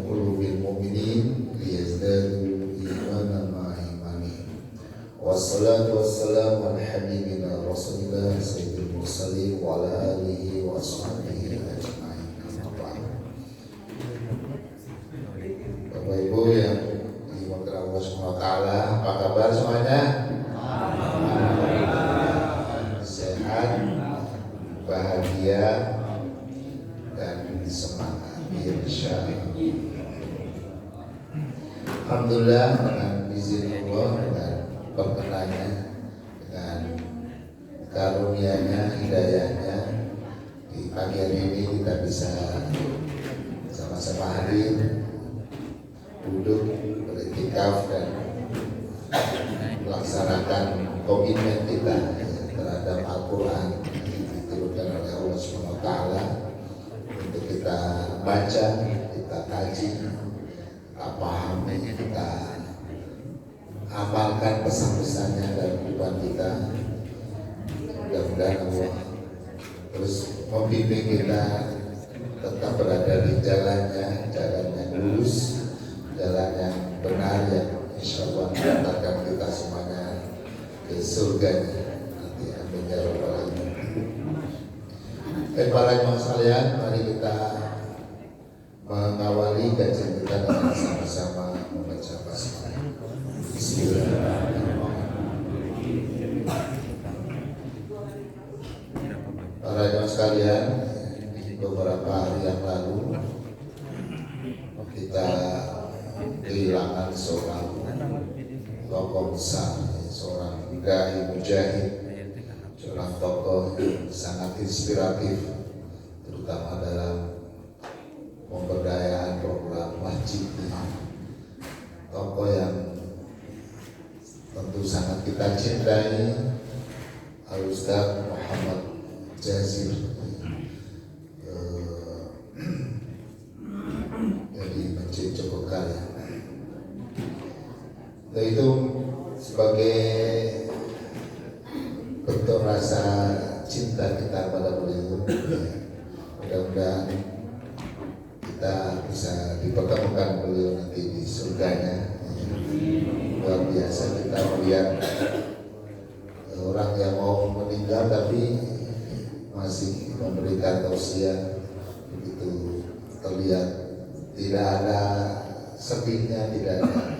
qulubil mu'minin liyazdadu imanan ma'a imanihim. Wassalatu wassalamu ala habibina Rasulillah sayyidil mursalin wa ala alihi wa ashabihi ajma'in. Bapak Ibu yang dimuliakan Allah Subhanahu wa taala, apa kabar semuanya? Sehat, bahagia, dan semangat insyaallah. Alhamdulillah dengan izin Allah dan berkenannya, dengan karunia-Nya, hidayahnya, di pagi hari ini kita bisa sama-sama hadir, duduk, beriktikaf dan melaksanakan komitmen kita terhadap Al-Quran yang diturunkan oleh Allah SWT untuk kita baca, kita kaji, kita pahami, kita amalkan pesan-pesannya dalam kehidupan kita. Mudah-mudahan Allah terus membimbing kita tetap berada di jalannya, jalan yang lurus, jalan yang benar, yang insya Allah mengantarkan kita semuanya ke surga nanti. Amin ya rabbal alamin. Para jemaah sekalian, mari kita mengawali kajian kita dengan sama-sama membaca basmalah. Bismillahirrahmanirrahim. Para jemaah sekalian, beberapa hari yang lalu kita kehilangan seorang tokoh besar, seorang dai mujahid, seorang tokoh yang sangat inspiratif, terutama dalam pemberdayaan program masjid. Tokoh yang tentu sangat kita cintai, Al-Ustaz Muhammad Jazir. Jadi Masjid Jogokaya. Itu sebagai bentuk rasa cinta kita pada beliau. Mudah-mudahan kita bisa dipertemukan beliau nanti di surganya. Luar biasa kita melihat orang yang mau meninggal tapi masih memberikan tausiah, begitu terlihat tidak ada sedihnya, tidak ada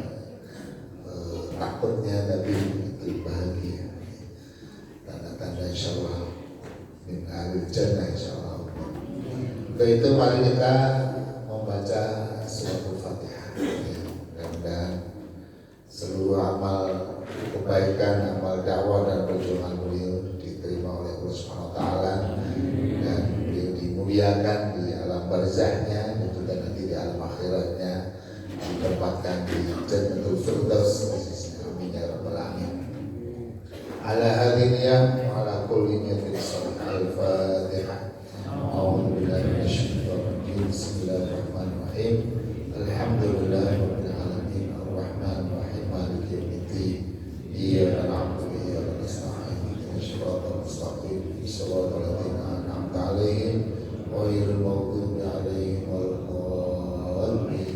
takutnya, tapi begitu bahagia. Tanda-tanda insyaallah min ahli jannah insyaallah. Untuk itu mari kita membaca suratul Fatihah. Mudah-mudahan seluruh amal kebaikan, amal dakwah dan perjuangan beliau diterima oleh Allah Subhanahu wa taala dan beliau dimuliakan di alam barzahnya dan juga nanti di alam akhiratnya, ditempatkan di Jannatul Firdaus. Amin ya rabbal alamin. Ala hadiniyah wa ala kulli niyatin salihah. Al-Fatihah. A'udzu billahi minasyaitonir rajim. Bismillahirrahmanirrahim. Alhamdulillahirabbil alamin. Arrahmanir rahim. Maliki yaumiddin. Iyyaka na'budu wa iyyaka nasta'in. Ihdinas siratal mustaqim. Siratal ladzina an'amta 'alaihim ghairil maghdubi 'alaihim waladdallin.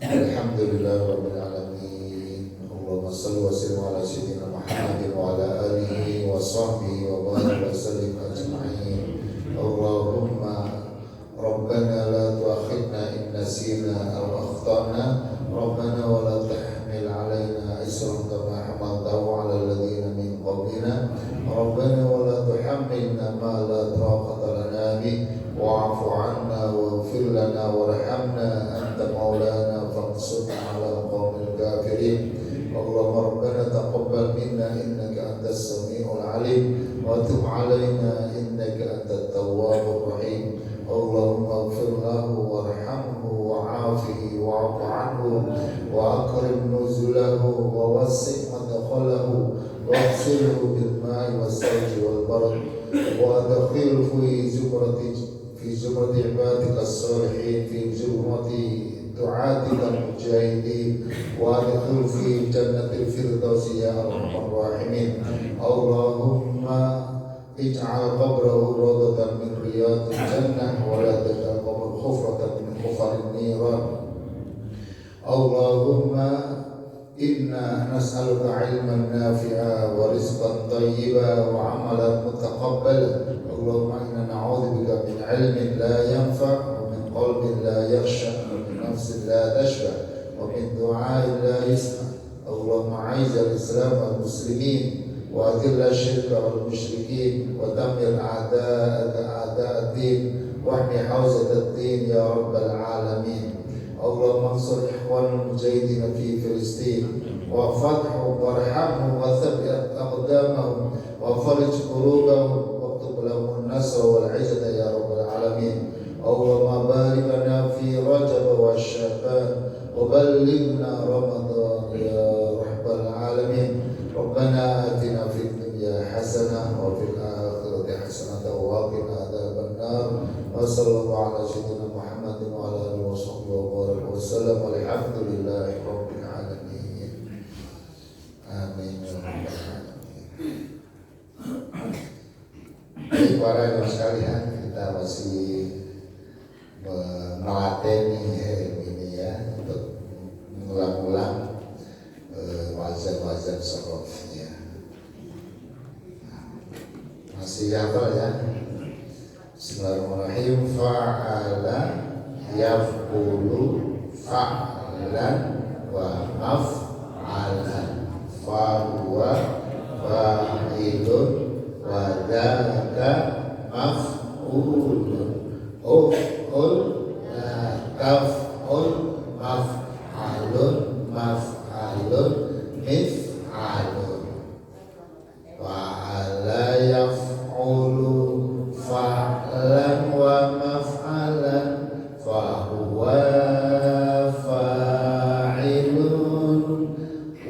Alhamdulillah rabbil alamin. Allahumma shalli wa sallim ala sayyidina Muhammadin wa ala alihi wa sahbihi wa barik wa sallim ajma'in. Allahumma rabbana la tu'akhidna in nasina aw akhtana. Rabbana wa la tahmil 'alaina isran kama hamaltahu 'ala alladhina min qablina. Rabbana wa la tuhammilna ma la taqata lana bih. Wa'fu 'anna waghfir lana warhamna anta maulana fansurna 'ala qaumil kafirin. Allahumma rabbana taqabbal minna innaka antas samiul 'alim wa tub 'alaina innaka antat tawwabur rahim. Allahumma ighfir lahu warhamhu wa'afihi wa'fu 'anhu wa akrim nuzulahu wa wasi' madkhalahu waghsilhu bil ma'i was salji wal barad wa adkhilhu fi zumrati ibadika as-salihin fi zumrati du'atika al-mujahidin wa adkhil fi jannatil firdausi ya arhamar rahimin. Allahumma ij'al qabrahu rawdatan min riyadil jannah wa la taj'al qabrahu hufratan ونيرا اللهم إنا نسألك علما نافعا ورزقا طيبا وعملا متقبلا اللهم إنا نعوذ بك من علم لا ينفع ومن قلب لا يخشع ومن نفس لا تشبع ومن دعاء لا يسمع اللهم أعز الإسلام والمسلمين وأذل الشرك والمشركين ودمر أعداءك أعداء الدين واحمي حوزة الدين يا رب العالمين اللهم انصر إخوان المجاهدين في فلسطين وافتحهم وارحمهم وثبت أقدامهم وفرج قلوبهم واكتب لهم النصر والعزة يا رب العالمين اللهم بارك لنا في رجب وشعبان وبلغنا رمضان يا رب العالمين ربنا آتنا في الدنيا حسنة وفي الآخرة حسنة وقنا عذاب النار وصلى الله على سيدنا محمد وعلى آله وصحبه وبارك وسلم والحمد لله رب العالمين آمين يا رب العالمين. Baik para ibu sekalian, kita masih melatih ini ya untuk mengulang-ulang wazan-wazan sorofnya. Masih hafal ya? Bismillahirrahmanirrahim. Fa'ala yaf'ulu fa'lan wa maf'alan fahuwa fa'ilun wa dzaka maf'ulun uf'ul la taf'ul maf'alun maf'alun mif'alun fa'ala yaf'ulu fa'lan wa maf'alan fahuwa fa'ilun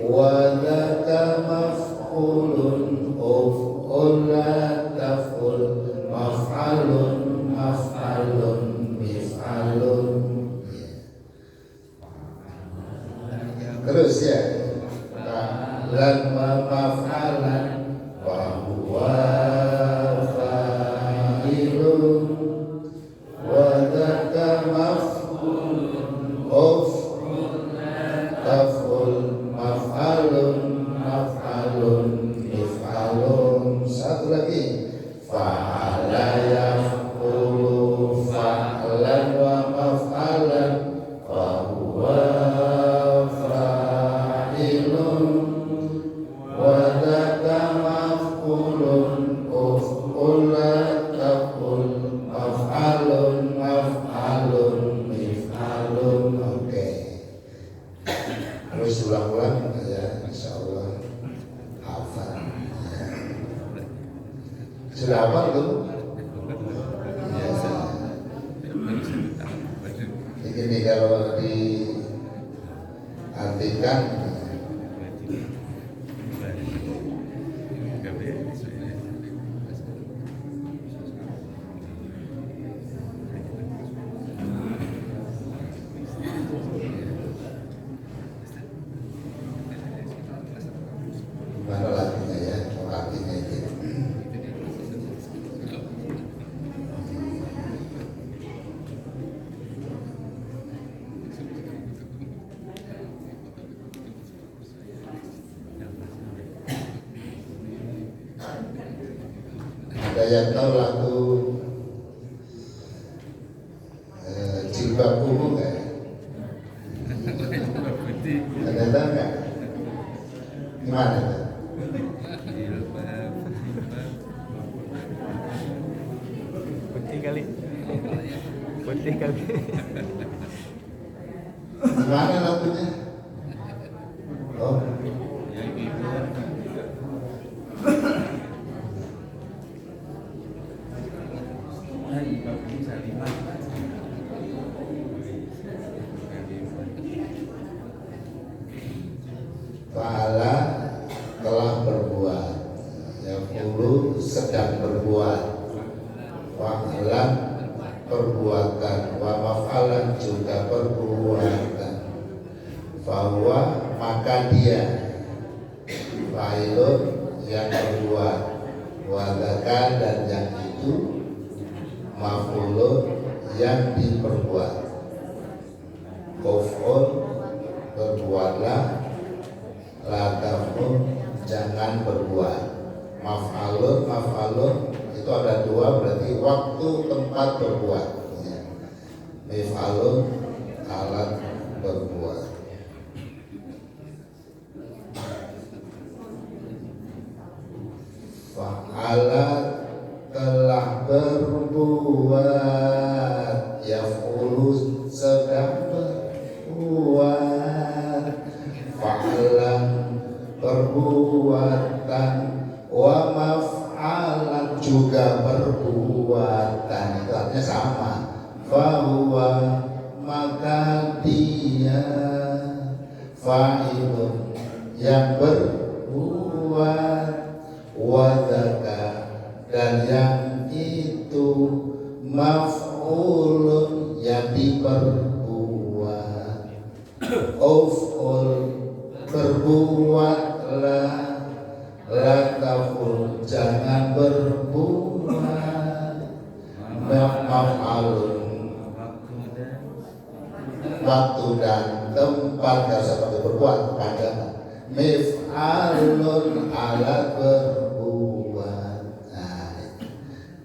wa dzaka maf'ulun uf'ul la taf'ul maf'alun maf'alun mif'alun. Terus ya, fa'lan wa maf'alan fahuwa fa'ilun wa dzaka maf'ulun uf'ul taf'ul maf'alun maf'alun mif'alun. Satu lagi, fa'ala yaf'ulu fa'lan wa maf'alan fahuwa fa'ilun wa dzaka maf'ulun uf'ul taf'ul maf'alun maf'alun mif'alun. Oke, harus ulang-ulang ya, insyaallah hafal. Sudah hafal tuh? Ini kalau diartikan mana latinya ya, latinya itu. Ada yang tahu lagu Jilbab Ungu nggak? Ada tahu nggak? Gimana tuh? Putih kali. Putih kali. Gimana lagunya? Oh, Fa'ala telah berbuat, yaqulu sedang berbuat, fa'alan perbuatan, wa maf'alan juga perbuatan, fahuwa maka dia, fa'ilun yang berbuat, wa dzaka dan yang itu, maf'ulun yang diperbuat. fa'ala la taf'ul jangan berbuat. Maf'alun itu ada dua, berarti waktu tempat berbuat ya. Mif'alun alat berbuat. Fa'ala telah berbuat, yaf'ulu sedang berbuat, fa'alan perbuatan, wa maf'alan juga perbuatan, itu artinya sama. Fahuwa maka dia fa'ilun yang berbuat, wadaka dan yang itu maf'ulun yang diperbuat. Uf'ul berbuatlah, la taf'ul jangan berbuat. Maf'alun waktu dan tempat gak usah pakai berbuat pada. Mif'alun alat berbuat. Nah,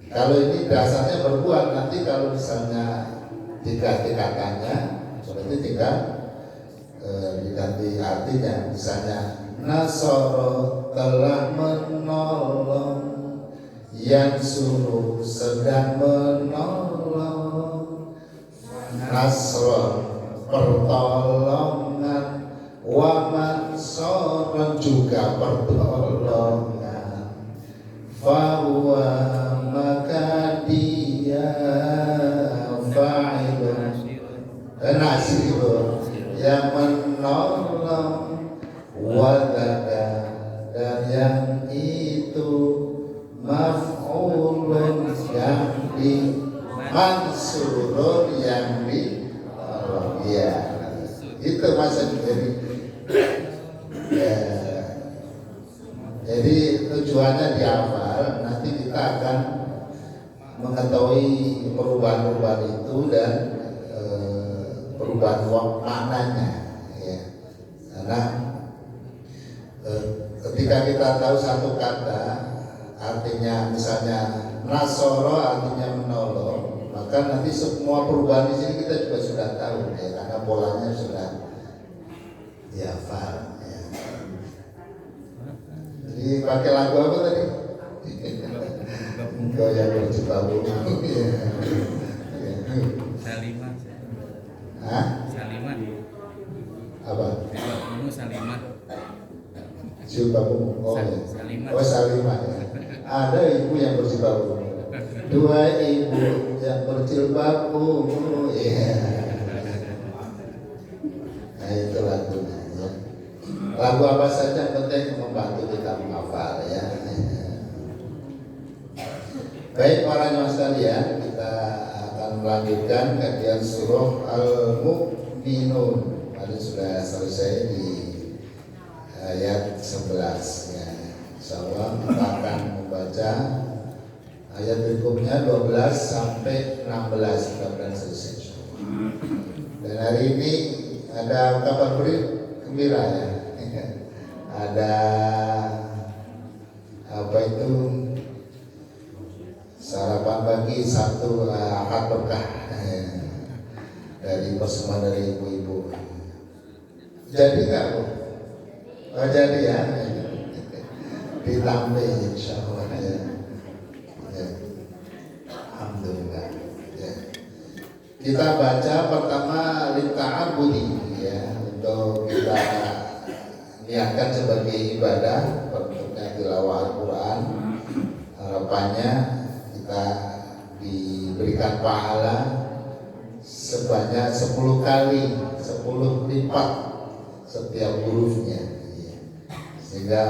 kalau ini dasarnya berbuat, nanti kalau misalnya diganti katanya berarti tinggal diganti artinya. Misalnya Nasoro telah menolong, yang suruh sedang menolong, Nasron pertolongan, wa mansoron juga pertolongan, fahuwa maka dia fa'ilun nasirun yang menolong, wadaka dan yang itu maf'ulun yang di mansurun yang ditolong ya. Itu maksudnya. Jadi tujuannya dihafal, nanti kita akan mengetahui perubahan-perubahan itu dan perubahan maknanya ya. Karena ketika kita tahu satu kata artinya, misalnya nasoro artinya menolong, maka nanti semua perubahan di sini kita juga sudah tahu ya, karena polanya sudah dihafal ya. Jadi pakai lagu apa tadi? Engkau yang berjibaku. Salimah. Hah? Salimah. Apa? Salimah. Jilbabu. Oh, ya. Salimah. Oh, Salimah ya. Ada ibu yang berjilbabu. Dua ibu yang berjilbabu. Ya. Nah, itu lagunya ya. Lagu apa saja penting membantu kita menghafal ya. Baik para jemaah sekalian, kita akan melanjutkan kajian surah Al-Mu'minun. Tadi sudah selesai di ayat 11 ya. Insyaallah kita akan membaca ayat berikutnya 12 sampai 16 mudah-mudahan selesai. Dan hari ini ada kabar gembira ya. Ada apa itu, sarapan pagi satu akad berkah dari persembahan dari ibu-ibu. Jadi nggak Bu? Oh, jadi ya, ditambah insya Allah ya. Ya. Alhamdulillah ya. Kita baca pertama lita'abudi ya, untuk kita niatkan sebagai ibadah, bentuknya tilawah Al-Quran. Harapannya kita diberikan pahala sebanyak 10 kali, 10 lipat setiap hurufnya ya. Sehingga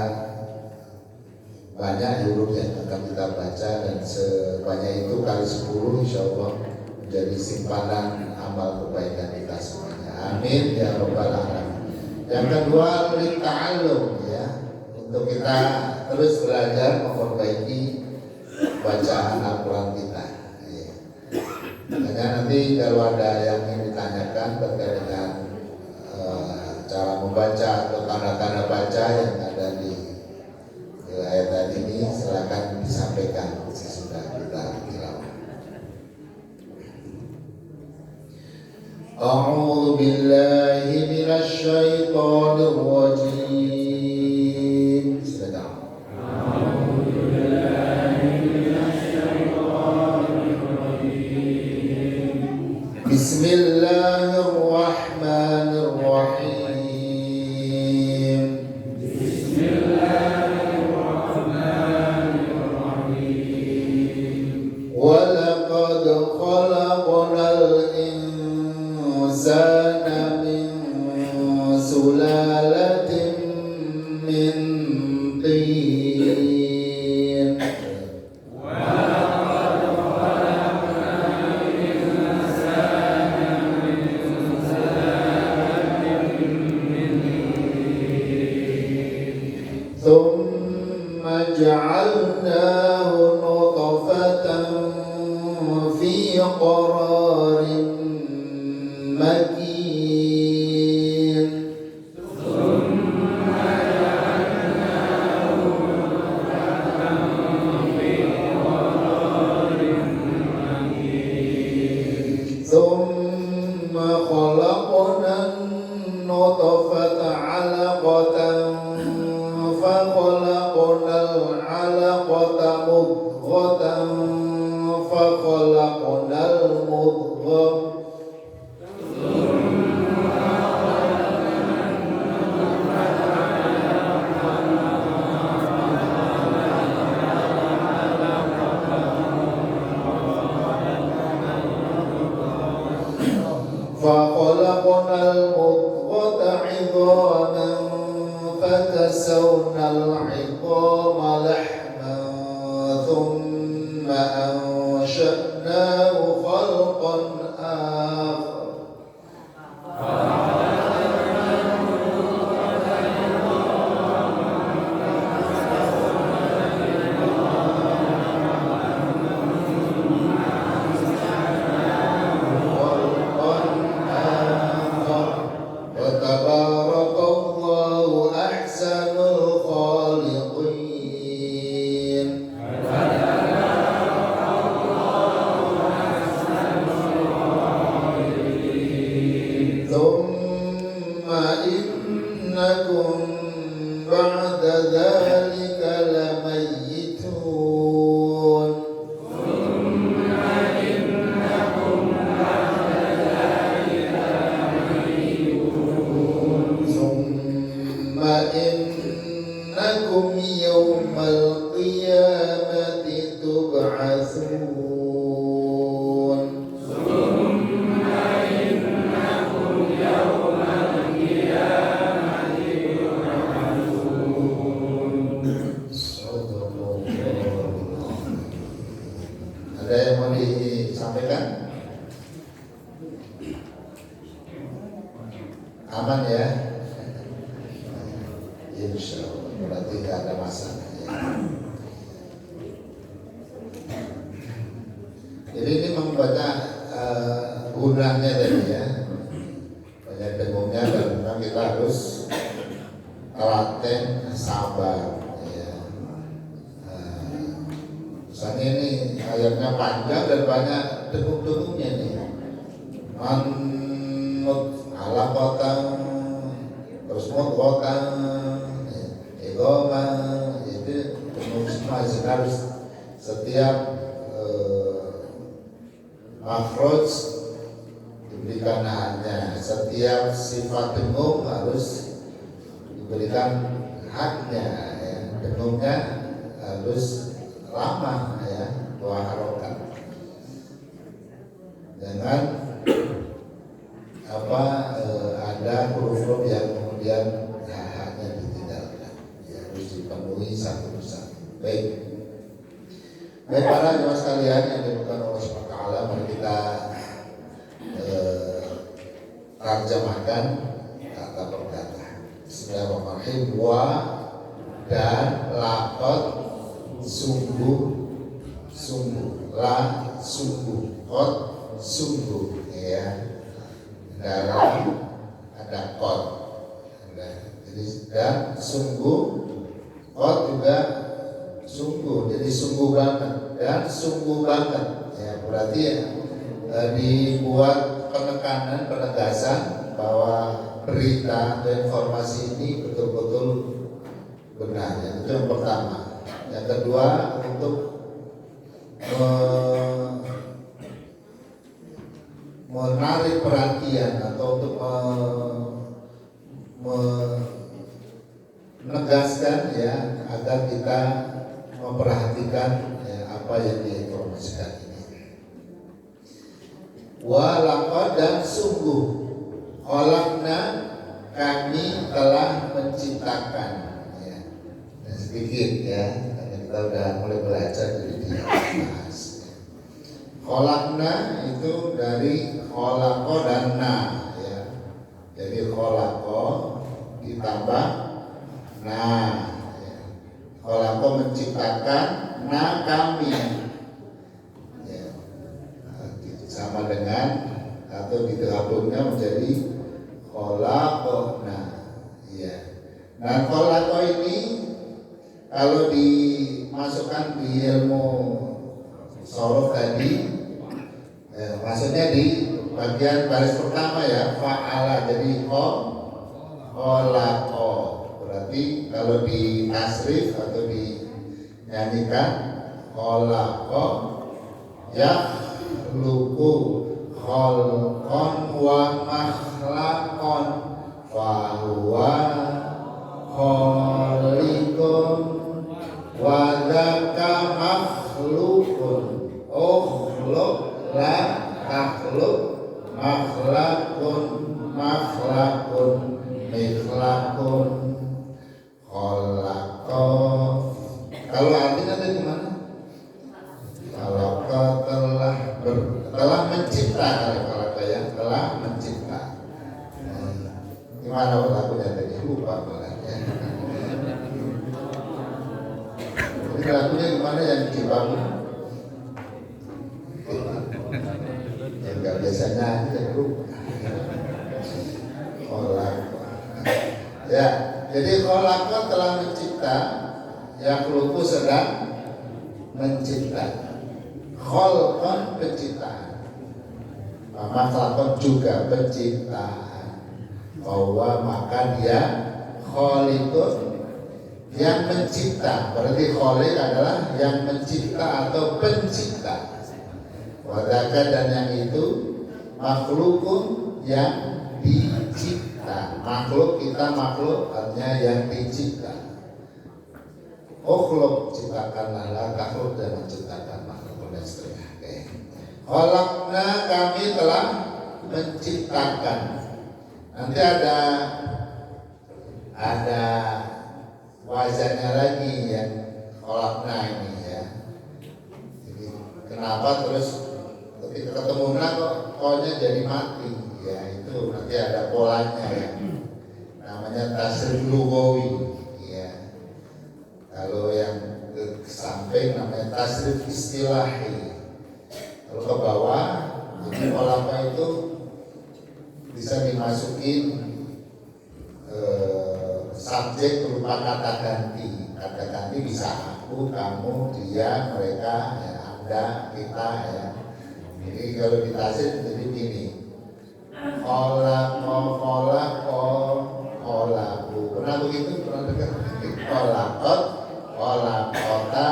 banyak huruf yang akan kita baca, dan sebanyak itu kali 10 insya Allah menjadi simpanan amal kebaikan kita semuanya. Amin ya rabbal alamin. Yang kedua lita'allum ya, untuk kita terus belajar memperbaiki bacaan Al-Quran kita ya. Makanya nanti kalau ada yang ingin ditanyakan terkait dengan cara membaca atau tanda-tanda baca yang ada di ayat ini silakan disampaikan sesudah kita tilawah. A'udzu billahi minasy syaithanir rajim. Silakan. Bismillahirrahmanirrahim. Walaqad khalaqnal insana min sulalatin min tin. ثم جعلناه نطفة في قرار مكين. ثم خلقنا النطفة علقة فخلقنا العلقة مضغة فخلقنا المضغة عظاما فكسونا العظام لحما ثم أنشأناه خلقا آخر. بعد ذلك لميتون. ثم إنكم يوم القيامة تبعثون. Ada yang mau disampaikan? Aman ya? Insya Allah, berarti tidak ada masalah ya. Jadi ini membaca gunanya tadi ya, banyak dengungnya, dan memang kita harus telaten sabar ya. Misalnya ini ayatnya panjang dan banyak dengung-dengungnya nih. Manut alaqatan, terus mudghatan, idhaman, itu dengung semua. Harus setiap makhraj diberikan haknya, setiap sifat dengung harus diberikan haknya ya. Dengungnya harus lama ya, 2 harokat. Jangan ada huruf-huruf yang kemudian haknya ditinggalkan ya, harus dipenuhi satu persatu. Baik para jemaah sekalian yang dimuliakan Allah Subhanahu wa taala, mari kita terjemahkan kata per kata. Bismillahirrahmanirrahim. Wa dan laqad sungguh, la sungguh, qad sungguh ya. Dalam ada qad dan sungguh, qad juga sungguh, jadi sungguh banget dan sungguh banget ya, berarti ya, dibuat penegasan bahwa berita atau informasi ini betul-betul benar ya. Itu yang pertama. Yang kedua, untuk menarik perhatian atau untuk menegaskan ya, agar kita memperhatikan ya, apa yang diinformasikan ini. Walaqad, dan sungguh, khalaqna, kami telah menciptakan ya. Dan sedikit ya, karena kita udah mulai belajar jadi dibahas. Khalaqna itu dari khalaqa dan na ya. Jadi khalaqa ditambah na ya. Khalaqa menciptakan, na kami ya. Sama dengan atau digabungnya menjadi khalaqna ya. Nah, khalaqa ini kalau dimasukkan di ilmu shorof tadi maksudnya di bagian baris pertama ya, fa'ala, jadi khalaqa. Berarti kalau di tasrif atau dinyanyikan khalaqa ya luku khalqan wa makhlaqan fahuwa khaliqun wa dzaka makhluqun ukhluk la takhluk makhlaqun makhlaqun mikhlaqun khalaqa. Kalau artinya tadi gimana? Khalaqa telah mencipta, kalau ya telah mencipta. Gimana lagunya tadi? Lupa balanya. Jadi lagunya gimana yang dibangun? Yang nggak biasanya aja lupa. Khalaqa. Ya, jadi khalaqa telah mencipta, yakhluqu sedang mencipta. Khalqan penciptaan, makhlukun juga penciptaan. Bahwa maka dia khaliqun yang mencipta. Berarti khaliq adalah yang mencipta atau pencipta. Wadaka, dan yang itu makhlukun yang dicipta. Makhluk, kita makhluk artinya yang dicipta. Ukhluk, ciptakanlah, la takhluk, dan menciptakan makhluk dan seterusnya. Khalaqna, kami telah menciptakan. Nanti ada wazannya lagi yang khalaqna ini ya. Jadi kenapa terus ketika ketemu na kok jadi mati ya, itu nanti ada polanya ya. Namanya tasrif lughawi ya. Kalau yang ke samping namanya tasrif istilahi. Kalau ke bawah, jadi khalaqa itu bisa dimasukin subjek berupa kata ganti. Kata ganti bisa aku, kamu, dia, mereka, ya, anda, kita ya. Jadi kalau ditasrif jadi gini. Khalaqa, khalaqu. Pernah begitu? Pernah dengar? Khalaqat, khalaqata,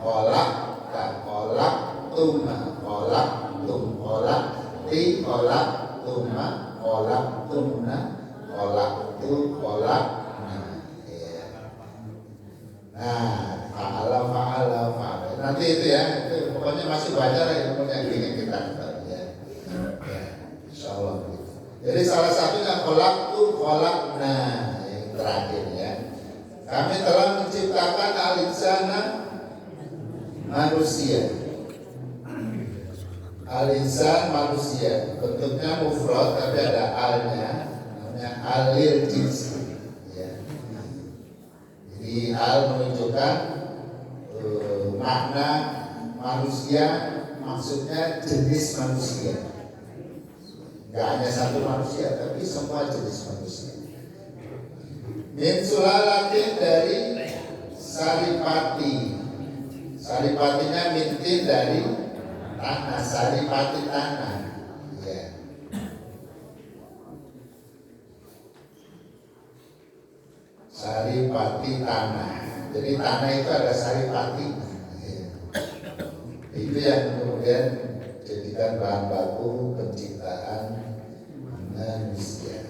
khalaqta, khalaqtuma, khalaqtum, khalaqti, khalaqtuma, khalaqtumna, khalaqtu, khalaqna. Nah, fa'ala. Nanti itu ya, itu pokoknya masih belajar ya, ilmunya ingin kita ya. Insyaallah. Jadi salah satunya khalaqtu, khalaqna, yang terakhir ya. Kami telah menciptakan al-insana, manusia. Al-insan, manusia. Bentuknya mufrad tapi ada alnya, namanya alil jins ya. Jadi al menunjukkan makna manusia, maksudnya jenis manusia. Gak hanya satu manusia, tapi semua jenis manusia. Min sulalatin dari saripati. Saripatinya mintin dari tanah, saripati tanah. Ya. Saripati tanah. Jadi tanah itu ada saripati. Ya. Itu yang kemudian jadikan bahan baku penciptaan manusia.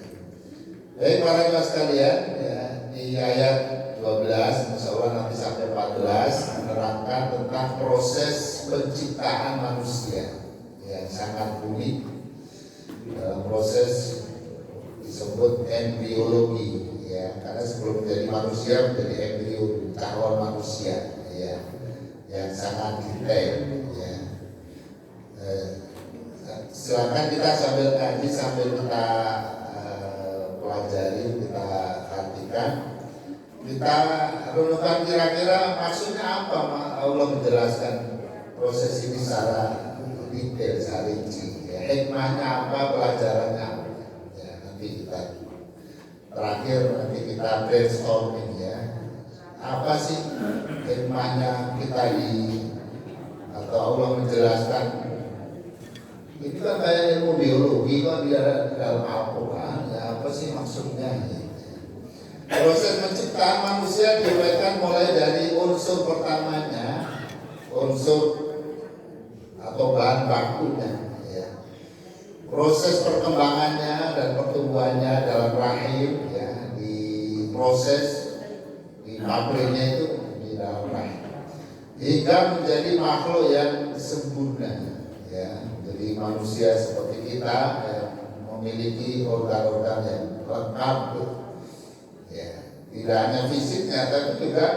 Baik para ibu sekalian, ya, di ayat 12, insya Allah nanti sampai 14 menerangkan tentang proses penciptaan manusia yang sangat unik dalam proses disebut embriologi, ya, karena sebelum menjadi manusia menjadi embrio calon manusia, ya, yang sangat detail, ya. Silakan kita sambil kaji sambil kita pelajari, kita artikan, kita renungkan kira-kira maksudnya apa Allah menjelaskan proses ini secara detail, secara rinci, ya, hikmahnya apa, pelajarannya apa, ya, nanti kita terakhir nanti kita brainstorming, ya, apa sih hikmahnya kita atau Allah menjelaskan. Itu kan kayak ilmu biologi kok di dalam Al-Quran, ya, apa sih maksudnya? Proses penciptaan manusia diuraikan mulai dari unsur pertamanya, unsur atau bahan bakunya, ya. Proses perkembangannya dan pertumbuhannya dalam rahim, ya, diproses di pabriknya itu di dalam rahim, hingga menjadi makhluk yang sempurna, ya. Jadi manusia seperti kita yang memiliki organ-organ yang lengkap, ya, tidak hanya fisiknya tapi juga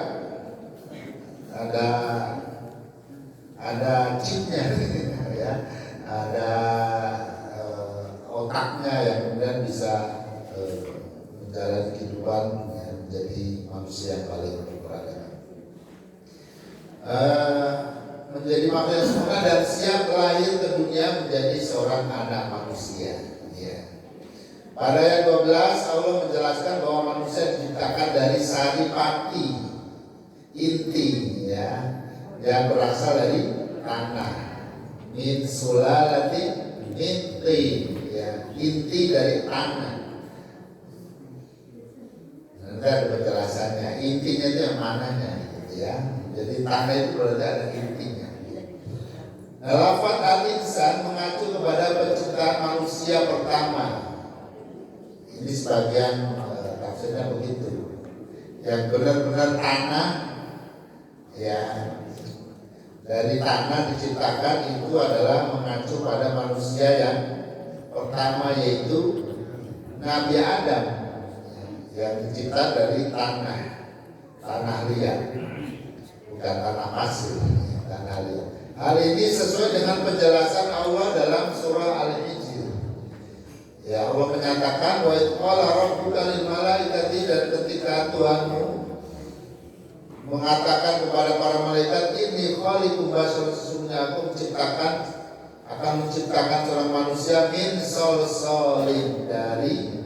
ada chipnya, ya, ada otaknya yang kemudian bisa menjalani kehidupan, ya, menjadi manusia yang paling beragam. Menjadi makhluk yang sempurna dan siap lahir ke dunia menjadi seorang anak manusia, ya. Pada ayat 12 Allah menjelaskan bahwa manusia diciptakan dari saripati, inti, ya, yang berasal dari tanah, min sulalati inti, ya, inti dari tanah. Nanti ada penjelasannya, intinya itu yang mananya, gitu, ya. Jadi tanah itu berarti ada intinya. Lafaz al-insan mengacu kepada penciptaan manusia pertama. Ini sebagian tafsirnya begitu. Yang benar-benar tanah, ya, dari tanah diciptakan itu adalah mengacu pada manusia yang pertama, yaitu Nabi Adam, yang dicipta dari tanah liat, bukan tanah pasir, tanah liat. Hal ini sesuai dengan penjelasan Allah dalam surah Al-Hijr. Ya, Allah menyatakan wa qala rabbuka lil malaikati, dan ketika Tuhanmu mengatakan kepada para malaikat, inni khaliqum basyaran, sesungguhnya aku akan menciptakan seorang manusia min solsolin, dari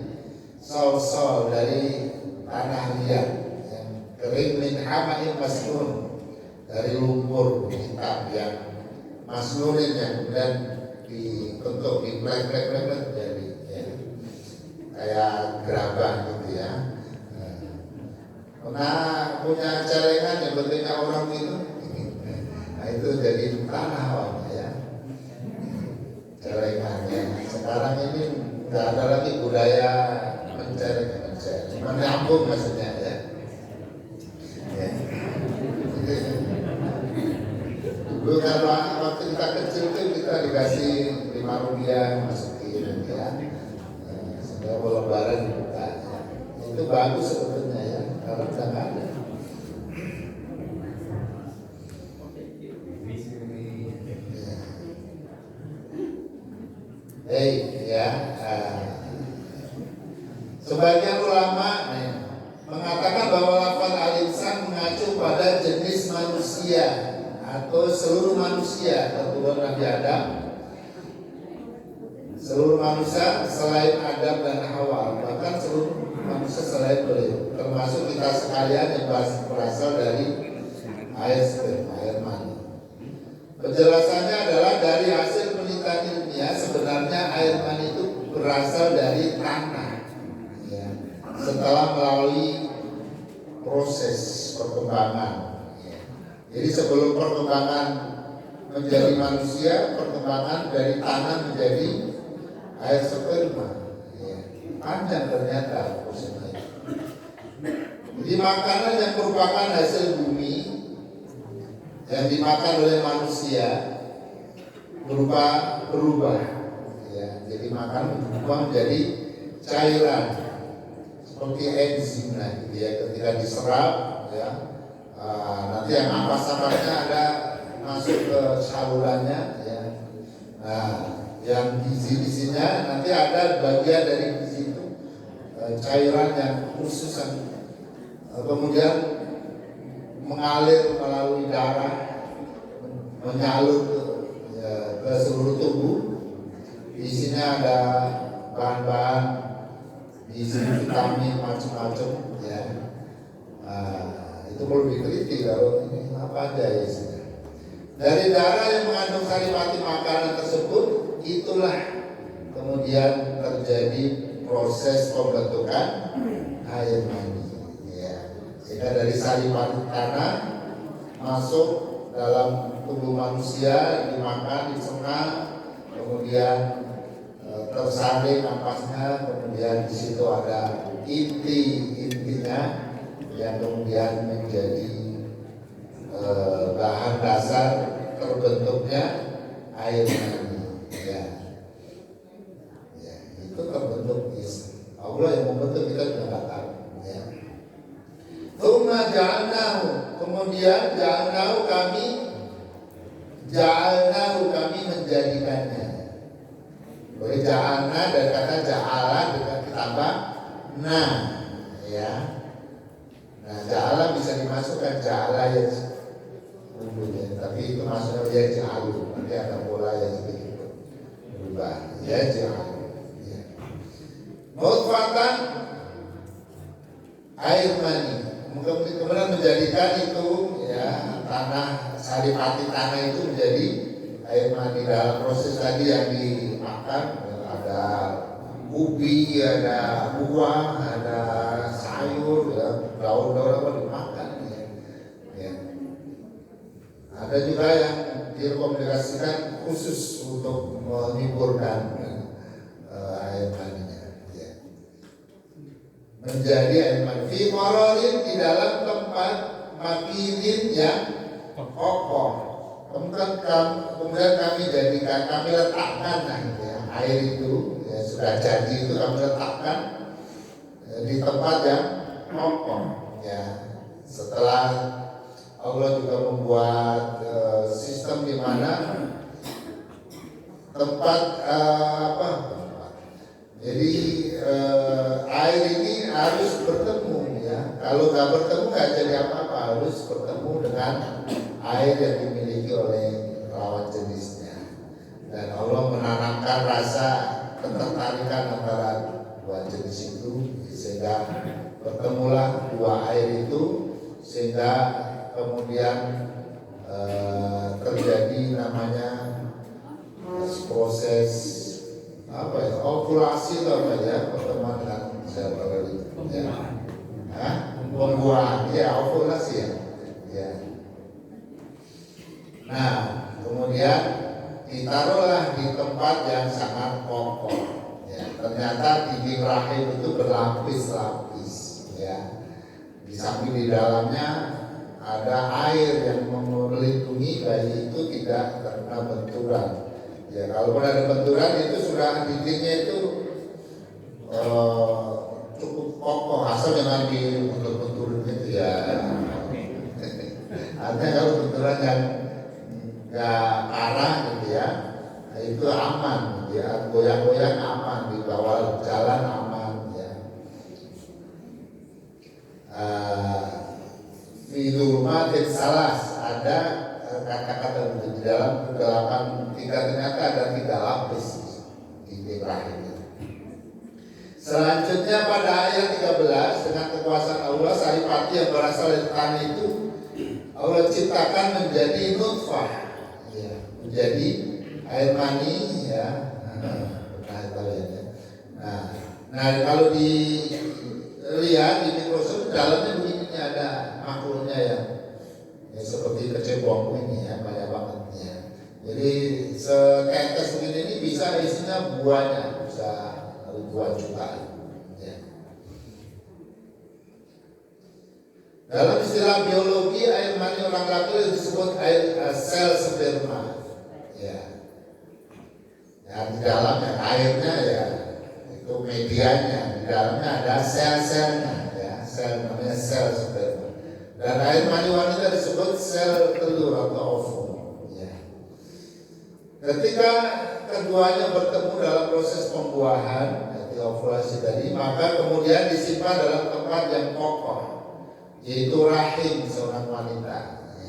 solsol, dari tanah liat yang kering, min hamain masnun, dari lumpur hitam yang masnurin, yang kemudian dibentuk di plek-plek jadi, ya, kayak gerabah gitu, ya. Pernah punya celengan yang bentuknya orang itu, nah itu jadi tanah awalnya, ya, celengannya. Sekarang ini nggak ada lagi budaya menceleng, cuma nyambung maksudnya, ya. Dulu kalau waktu kita kecil itu kita dikasih 5 rupiah, masukin, ya, sehingga kalau lebaran dibuka, ya. Itu bagus sebetulnya, ya, karena sudah nggak ada. Ya, sebagian ulama mengatakan bahwa lafaz al-insan mengacu pada jenis manusia atau seluruh manusia keturunan Nabi Adam, Seluruh manusia selain Adam dan Hawa, bahkan seluruh manusia selain beliau, termasuk kita sekalian yang berasal dari air sperma, air mani. Penjelasannya adalah dari hasil penelitian ilmiah sebenarnya air mani itu berasal dari tanah, ya, setelah melalui proses perkembangan. Ya. Jadi sebelum perkembangan menjadi manusia, perkembangan dari tanah menjadi air sperma. Ya. Panjang ternyata prosesnya. Jadi makanan yang merupakan hasil bumi yang dimakan oleh manusia berubah, ya. Jadi makan berubah menjadi cairan seperti enzim, gitu ya. Ketika diserap, ya, nanti yang ampas-ampasnya ada masuk ke salurannya, ya. Nah, yang gizi-gizinya nanti ada bagian dari gizi itu, cairan yang khusus yang kemudian mengalir melalui darah, menyalur ke seluruh tubuh. Isinya ada bahan-bahan gizi, vitamin macam-macam, ya. Itu perlu diteliti kalau ini apa aja isinya. Dari darah yang mengandung saripati makanan tersebut, itulah kemudian terjadi proses pembentukan air mani. Sehingga dari saripati tanah masuk dalam tubuh manusia, dimakan, dicerna, kemudian tersaring ampasnya, kemudian di situ ada intinya yang kemudian menjadi bahan dasar terbentuknya air mani. Ya, itu terbentuk. Allah yang membentuk, kita juga nggak tahu. Ya. Tsumma ja'alnahu, kemudian ja'alnahu kami menjadikannya. Boleh ja'alna dari kata ja'ala dengan ditambah na, ya. Nah, ja'ala bisa dimasukkan ja'ala ya, tapi itu masuknya dia ja'alu, nanti ada pola yang sedikit berubah, ya ja'alu. Ya. Nutfatan, air mani. Kemudian menjadikan itu, ya, tanah, saripati tanah itu menjadi air mani. Dalam proses tadi yang dimakan, ada ubi, ada buah, ada sayur, ya, daun-daun apa dimakan, ya. Ya. Ada juga yang direkomendasikan khusus untuk menyuburkan air maninya. Menjadi air mani fi qararin, di dalam tempat makinin yang kokoh. Kemudian kami jadikan, kami letakkan, ya, air itu, ya, sudah jadi itu kami letakkan di tempat yang kokoh, ya. Setelah Allah juga membuat sistem di mana tempat jadi air ini harus bertemu, ya. Kalau nggak bertemu nggak jadi apa-apa, harus bertemu dengan air yang dimiliki oleh lawan jenisnya. Dan Allah menanamkan rasa ketertarikan antara dua jenis itu, sehingga bertemulah dua air itu, sehingga kemudian terjadi namanya proses ovulasi atau apa ya, pertemuan dengan sel itu, ya. Pembuahan, ya, ovulasi, ya. Ya. Nah, kemudian ditaruhlah di tempat yang sangat kokoh, ya. Ternyata dinding rahim itu berlapis-lapis, ya. Di samping di dalamnya ada air yang melindungi bayi itu tidak terkena benturan. Ya, kalau ada benturan itu sudah dindingnya itu cukup kokoh, asal jangan dibentur-bentur gitu, ya. Artinya kalau benturan yang nggak parah gitu, ya, itu aman, ya, goyang-goyang aman, di bawah jalan aman, ya. Fidumatin salas, ada kata-kata di dalam 3 ternyata ada 3 lapis di rahim. Selanjutnya pada ayat 13, dengan kekuasaan Allah saripati yang berasal dari tanah itu Allah ciptakan menjadi nutfah, ya, menjadi air mani, ya. Nah, kalau dilihat di mikroskop dalamnya begini ada makulnya ya seperti kecebong ini ya, banyak banget ya. Jadi setetes begini ini bisa isinya buahnya bisa ribuan juta ya. Dalam istilah biologi air mani orang laki disebut sel sperma ya. Ya, di dalamnya airnya ya itu medianya, di dalamnya ada sel-selnya ya, sel namanya sel sperma. Dan air mani wanita disebut sel telur atau ovum ya. Ketika keduanya bertemu dalam proses pembuahan yaitu ovulasi tadi, maka kemudian disimpan dalam tempat yang kokoh yaitu rahim seorang wanita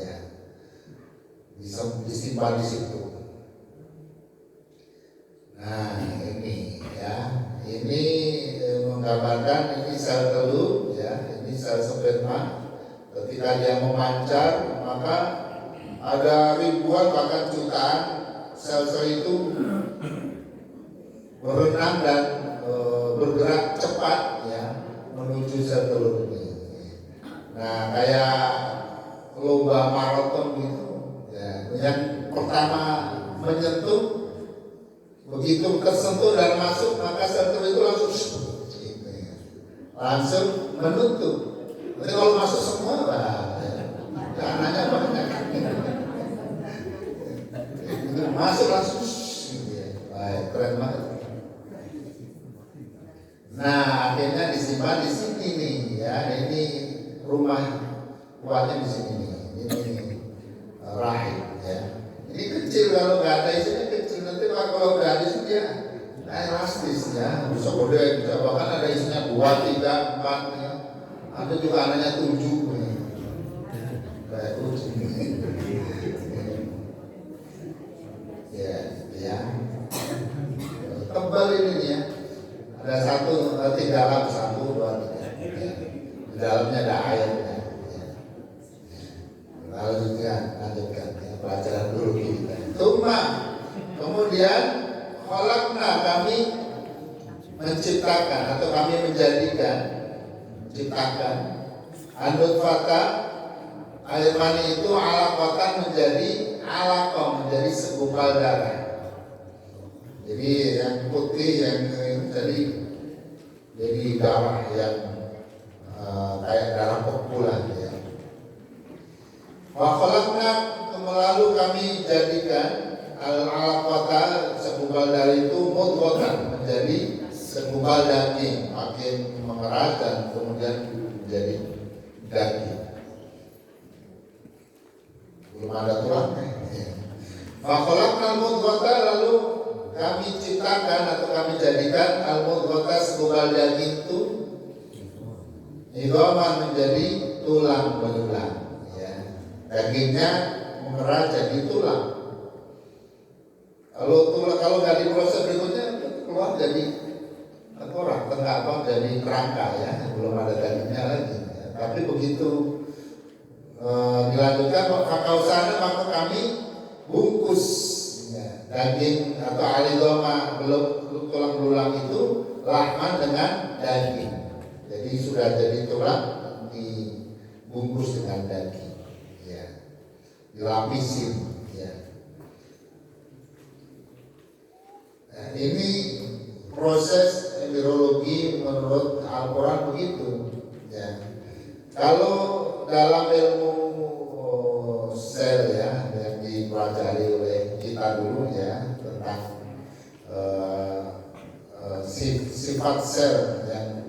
ya. Disimpan di situ. Nah ini ya, ini menggambarkan ini sel telur ya, ini sel sperma. Ketika dia memancar maka ada ribuan bahkan jutaan sel-sel itu berenang dan bergerak cepat ya menuju sel telur ini. Nah kayak lomba maraton gitu ya, yang pertama menyentuh, begitu tersentuh dan masuk maka sel telur itu langsung gitu ya, langsung menutup. Jadi kalau masuk semua anaknya banyak masuk langsung gitu ya. Baik, keren banget. Nah akhirnya disimpan di sini nih ya, ini rumah kuatnya di sini nih, ini rahim ya. Ini kecil, kalau nggak ada isinya kecil, nanti kalau nggak ada isinya dia elastis ya, bisa gede, bisa bahkan ada isinya 2, 3, 4 ya. Ada juga anaknya 7 kayak kucing ya, ya tebal ini ya. Ada 3 dalam 1, 2, 3 ya. Di dalamnya ada airnya ya. Lalu juga lanjutkan ya, pelajaran dulu kita. Tumma kemudian khalaqna kami menciptakan atau kami menjadikan ciptakan an-nutfata air mani itu alaqatan menjadi alaqah, menjadi segumpal darah. Jadi yang putih yang jadi darah yang kayak darah pekulan ya. Wa khalaqna lalu kami jadikan al-alaqata segumpal darah itu mudghatan menjadi segumpal daging, makin mengeras dan kemudian menjadi daging. Belum ada tulangnya. Fakhalaqnal mudghata lalu kami ciptakan atau kami jadikan al-mudghata segumpal daging itu idhaman menjadi tulang belulang ya. Dagingnya mengeras jadi tulang. Kalau nggak diproses berikutnya keluar jadi tengkorak, tengah jadi kerangka ya, belum ada dagingnya lagi ya. Tapi begitu dilanjutkan fakausana maka kami bungkus ya, daging atau alidoma belum tulang belulang itu lahman dengan daging. Jadi sudah jadi tulang dibungkus dengan daging ya, dilapisin ya. Nah, ini proses embriologi menurut Al-Quran begitu ya. Kalau dalam ilmu sel ya yang dipelajari oleh kita dulu ya tentang sifat sel yang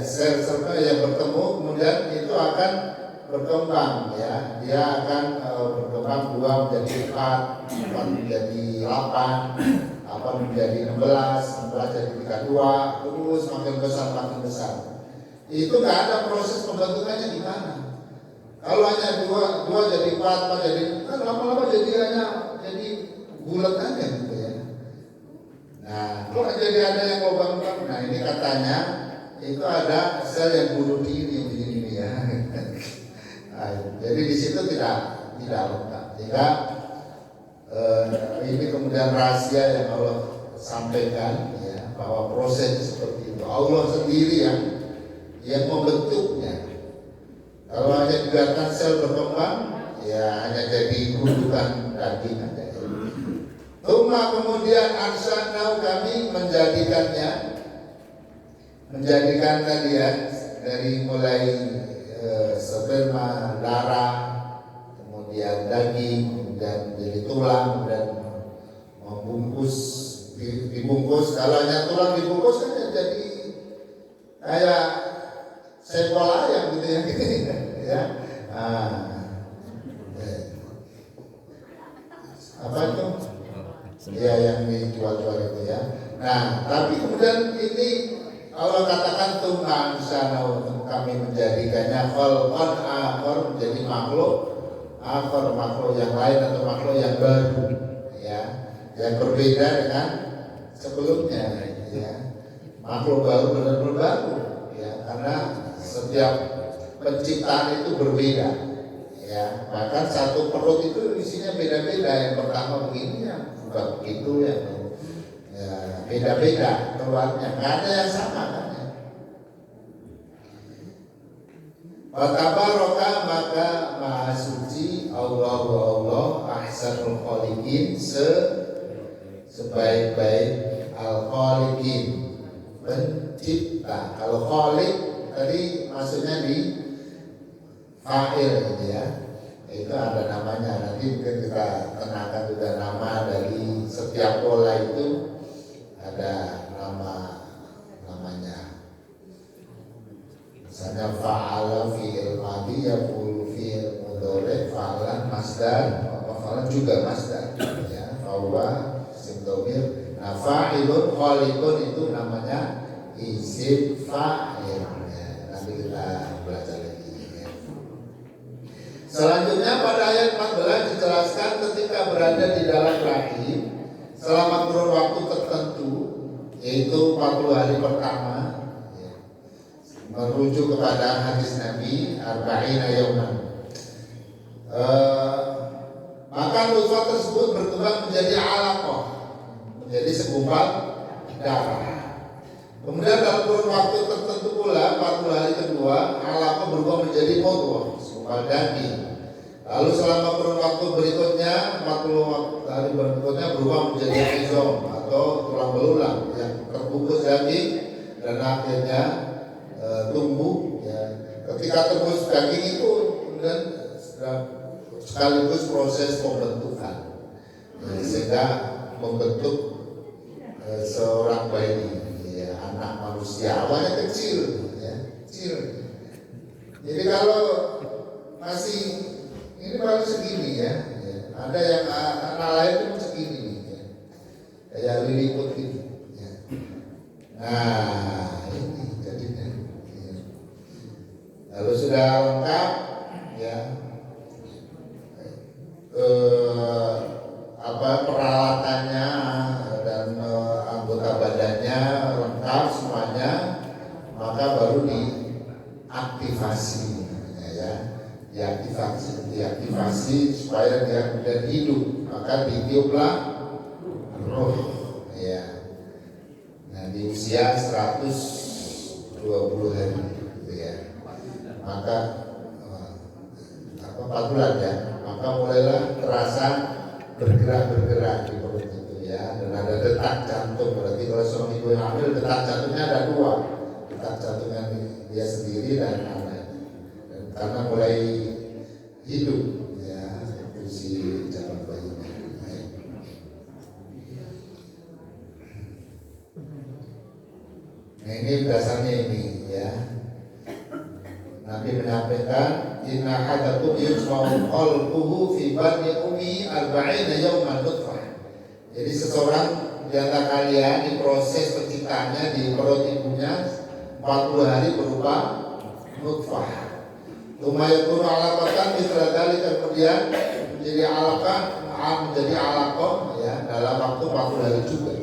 sel yang bertemu kemudian itu akan berkembang ya, dia akan berkembang 2 menjadi 4, 4 menjadi 8, 8 menjadi 16, 16 jadi 32, terus makin besar. Itu nggak ada proses pembentukannya gimana? Kalau hanya 2 jadi 4 jadi kan lama-lama jadi hanya jadi bulat aja gitu ya. Nah, kok jadi ada yang lubang-lubang? Nah, ini katanya itu ada sel yang bunuh diri begini ya. Nah, jadi di situ tidak lengkap. Jika ini kemudian rahasia yang Allah sampaikan ya, bahwa proses seperti itu Allah sendiri yang membentuknya. Kalau hanya dibiarkan sel berkembang, ya hanya jadi gundukan daging aja. Tuma kemudian ansanau kami menjadikan tadi ya, dari mulai sperma, darah, kemudian daging, kemudian jadi tulang dan dibungkus. Kalau hanya tulang dibungkus kan jadi kayak sekol ayam gitu ya, ya. Apa itu? Ya yang dijual-jual itu ya. Nah, tapi kemudian ini Allah katakan Tuhan sana kami menjadikannya khalqan akhar, menjadi makhluk akhar, makhluk yang lain atau makhluk yang baru ya, yang berbeda dengan sebelumnya ya. Makhluk baru benar-benar baru ya, karena setiap penciptaan itu berbeda ya. Bahkan satu perut itu isinya beda-beda, yang pertama begini, yang bukan begitu, yang ya, beda-beda keluarnya, nggak ada yang sama kan ya. Tabaraka maka maha suci Allah ahsanul khaliqin, sebaik-baik al-khaliqin, pencipta. Kalau khaliq tadi maksudnya di fa'il gitu ya, itu ada namanya. Nanti mungkin kita kenakan juga nama dari setiap pola itu, ada namanya. Misalnya fa'ala fi'il madhi, yaqulu fi'il mudhari, fa'alan masdar, fa'alan juga masdar ya, fahuwa isim dhamir. Nah, fa'ilun khaliqun itu namanya isim fa'il ya. Nanti kita belajar lagi ya. Selanjutnya pada ayat 14 dijelaskan ketika berada di dalam rahim selama kurun waktu tertentu, yaitu 40 hari pertama ya, merujuk kepada hadis Nabi arba'ina yauman. Maka nutfah tersebut berkembang menjadi alaqah, menjadi segumpal darah. Kemudian dalam kurun waktu tertentu pula 40 hari kedua, alaqah berubah menjadi mudghah, segumpal daging. Lalu selama kurun waktu berikutnya 40 hari berikutnya berubah menjadi izom atau tulang belulang yang terbungkus daging dan akhirnya tumbuh ya. Ketika terbungkus daging itu kemudian sekaligus proses pembentukan ya, sehingga membentuk seorang bayi ya, anak manusia. Awalnya kecil ya, kecil. Jadi kalau masih ini baru segini ya. Ada yang anak lain itu segini ya. Kayak liliput gitu ya. Nah ini jadinya ya. Lalu sudah lengkap ya, peralatannya dan anggota badannya lengkap semuanya, maka baru diaktifasi ya. Diaktifasi supaya dia kemudian hidup, maka ditiuplah roh ya. Nah di usia 120 hari gitu ya, maka 4 bulan ya, maka mulailah terasa bergerak di perut itu ya, dan ada detak jantung. Berarti kalau suami ibu yang hamil, detak jantungnya ada 2, detak jantungnya dia sendiri dan anak. Karena mulai hidup ya, fungsi jalan bayinya. Nah ini dasarnya ini ya. Nabi menyampaikan inna hadakum yujma'u qalbuhu fi batni ummi 40 yawman nutfah. Jadi seseorang di antara kalian diproses penciptaannya di perut ibunya 40 hari berupa nutfah. Lumayan alaqatan mitra dalika, kemudian menjadi alaqah, menjadi alaqah ya, dalam waktu 40 hari juga.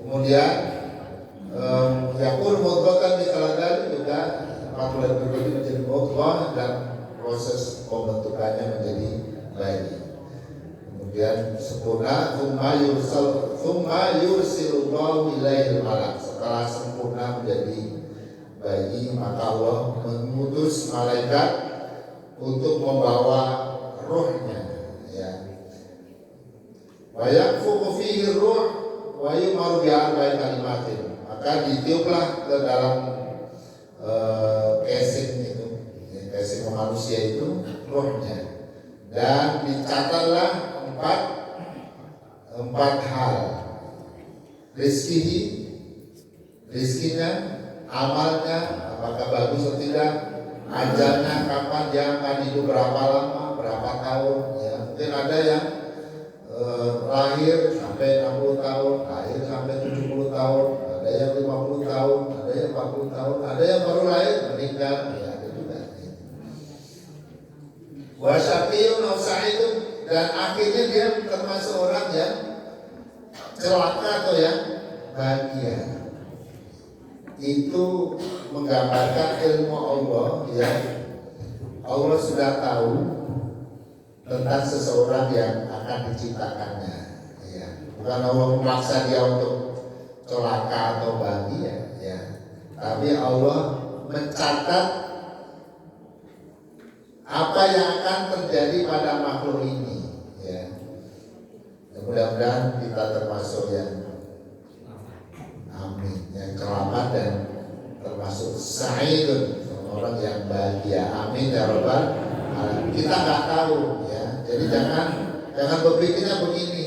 Kemudian yakun mudghatan dikaladari juga 40 hari berikutnya menjadi mudghah dan proses pembentukannya menjadi bayi. Kemudian sempurna thumma yursilullahu ilaihil malak. Setelah sempurna menjadi bayi, maka Allah mengutus malaikat untuk membawa ruhnya, ya. Wa yakfuqu fihi ruh wa yumaru bi arba'i kalimatin. Maka ditiuplah ke dalam casing itu, casing manusia itu ruhnya, dan dicatatlah empat hal: rizkinya, amalnya, apakah bagus atau tidak, ajalnya, kapan dia akan hidup, berapa lama, berapa tahun, ya. Mungkin ada yang lahir sampai 60 tahun, lahir sampai 70 tahun, ada yang 50 tahun, ada yang 40 tahun, ada yang baru lahir meninggal, ya ada juga. Wa syaqiyun aw sa'idun, dan akhirnya dia termasuk orang yang celaka atau yang bahagia. Itu menggambarkan ilmu Allah, ya. Allah sudah tahu tentang seseorang yang akan diciptakannya, ya. Bukan Allah memaksa dia untuk celaka atau bahagia, ya. Tapi Allah mencatat apa yang akan terjadi pada makhluk ini, ya. Mudah-mudahan kita termasuk yang amin, yang selamat dan termasuk sa'idun, orang yang bahagia. Amin ya rabbal alamin. Kita nggak tahu, ya. Jadi jangan berpikirnya begini.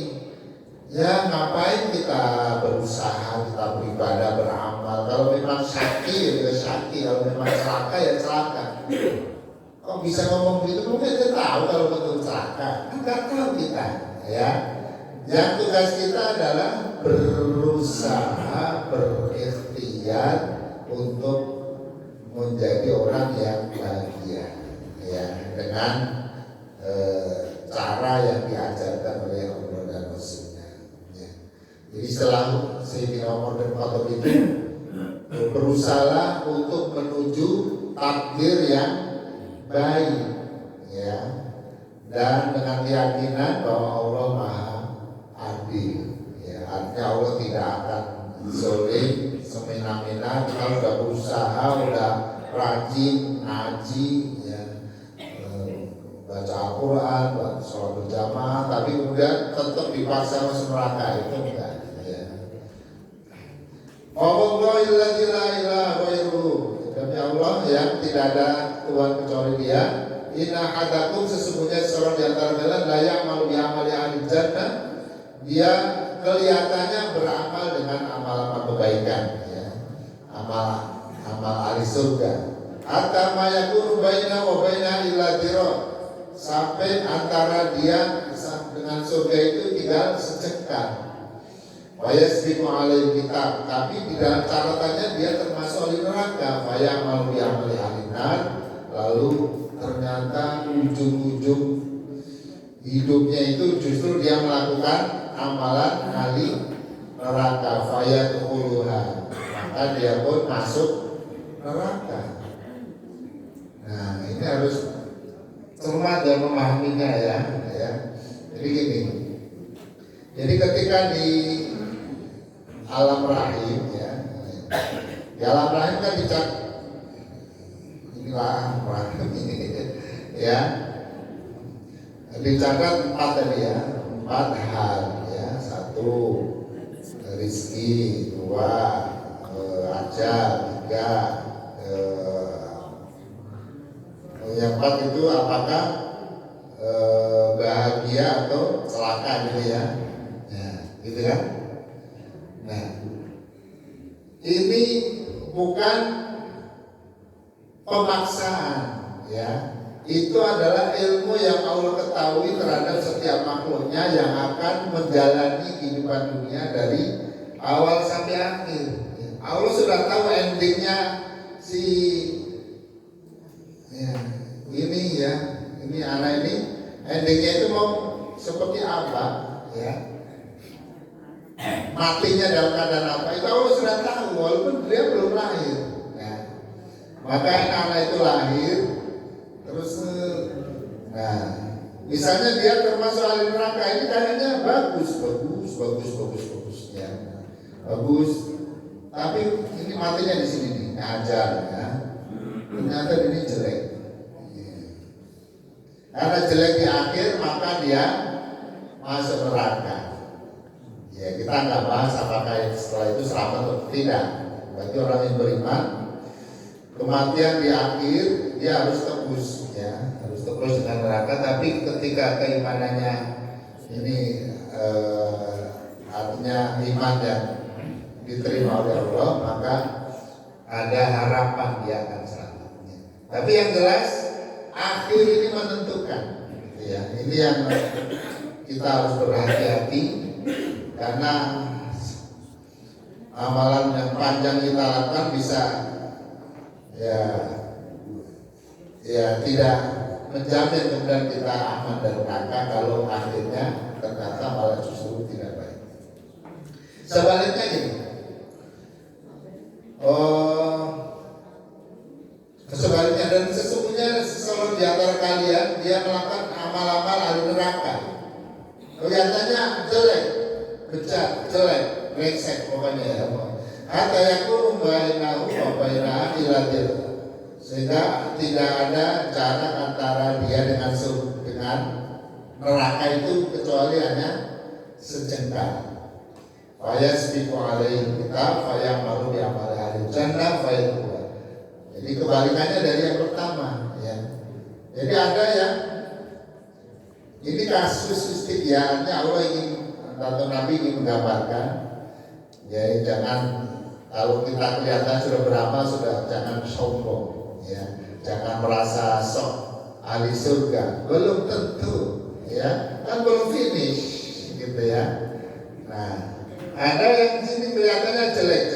Ya ngapain kita berusaha, kita beribadah, beramal. Kalau memang syaki ya syaki, kalau memang celaka ya celaka. Kok bisa ngomong begitu? Mungkin kita tahu kalau betul celaka. Nggak tahu kita, ya. Yang tugas kita adalah berusaha, berikhtiar untuk menjadi orang yang bahagia, ya, dengan cara yang diajarkan oleh Allah dan Rasulnya, ya. Jadi setelah Sayyidina Umar bin Khattab itu berusaha untuk menuju takdir yang baik, ya, dan dengan keyakinan bahwa Allah Maha Adil, ya. Artinya Allah tidak akan zolim semena-mena. Kita udah berusaha, udah rajin ngaji, ya, baca Al-Quran, baca sholat berjamaah, tapi kemudian tetap dipaksa masuk neraka, itu enggak, ya. Wallahilladzi la ilaha ghairuhu, demi Allah yang tidak ada Tuhan kecuali Dia. Inna hadakum, sesungguhnya seorang di antara kalian layak malu bi'amali ahli jannah, dia kelihatannya beramal dengan amal-amal kebaikan, ya, amal ahli surga. Hatta ma yakunu baina wa baina illa dirah, sampai antara dia dengan surga itu tinggal secekal. Wa yasbiqu alaihi kitab, tapi di dalam catatannya dia termasuk ahli neraka. Fa ya'malu bi amali ahli nar, lalu ternyata ujung-ujung hidupnya itu justru dia melakukan amalan ahli neraka. Fayadkhuluha, maka dia pun masuk neraka. Nah, ini harus cermat dan memahaminya, ya. Jadi gini. Jadi ketika di alam rahim, ya, di alam rahim kan dicat inilah rahim ini, ya, dicatat 4 tadi, ya, 4 hal, ya. 1 rizki, 2 ajal, 3 yang 4 itu apakah bahagia atau celaka, gitu, ya. Nah, gitu kan. Nah, ini bukan pemaksaan, ya. Itu adalah ilmu yang Allah ketahui terhadap setiap makhluknya yang akan menjalani kehidupan dunia dari awal sampai akhir. Allah sudah tahu endingnya si, ya, ini, ya, ini anak ini endingnya itu mau seperti apa, ya. matinya dalam keadaan apa, itu Allah sudah tahu walaupun dia belum lahir. Nah, maka anak itu lahir terus, nah misalnya dia termasuk ahli neraka, ini kayaknya bagus ya, bagus, tapi ini matinya di sini nih, ajar ya, ternyata ini jelek. Karena jelek di akhir maka dia masuk neraka. Ya kita nggak bahas apakah setelah itu selamat atau tidak. Bagi orang yang beriman, kematian di akhir dia harus tebus ya, harus tebus dengan neraka. Tapi ketika keimanannya ini artinya iman yang diterima oleh Allah, maka ada harapan dia akan selamat. Tapi yang jelas akhir ini menentukan. Ya, ini yang kita harus berhati-hati karena amalan yang panjang kita lakukan bisa ya tidak menjamin kemudian kita aman dari neraka kalau akhirnya ternyata malah justru tidak baik. Sebaliknya gini, sebaliknya, dan sesungguhnya seseorang di antara kalian dia melakukan amal-amal ahli neraka, kelihatannya jelek, bejat, jelek, brengsek pokoknya ya. Hatta yakunu bainahu wa bainaha illa dirham, sehingga tidak ada jarak antara dia dengan neraka itu kecuali hanya sejengkal. Fayasbiqu alaihi kitab fayamalu bi amali ahli jannah fayadkhuluha. Jadi kebalikannya dari yang pertama ya. Jadi ada yang ini kasus istiqyaannya Allah ingin atau Nabi ingin menggambarkan ya, jangan kalau kita kelihatan sudah beramal sudah jangan sombong ya, jangan merasa sok ahli surga, belum tentu ya, kan belum finish gitu ya. Nah ada yang sini kelihatannya jelek,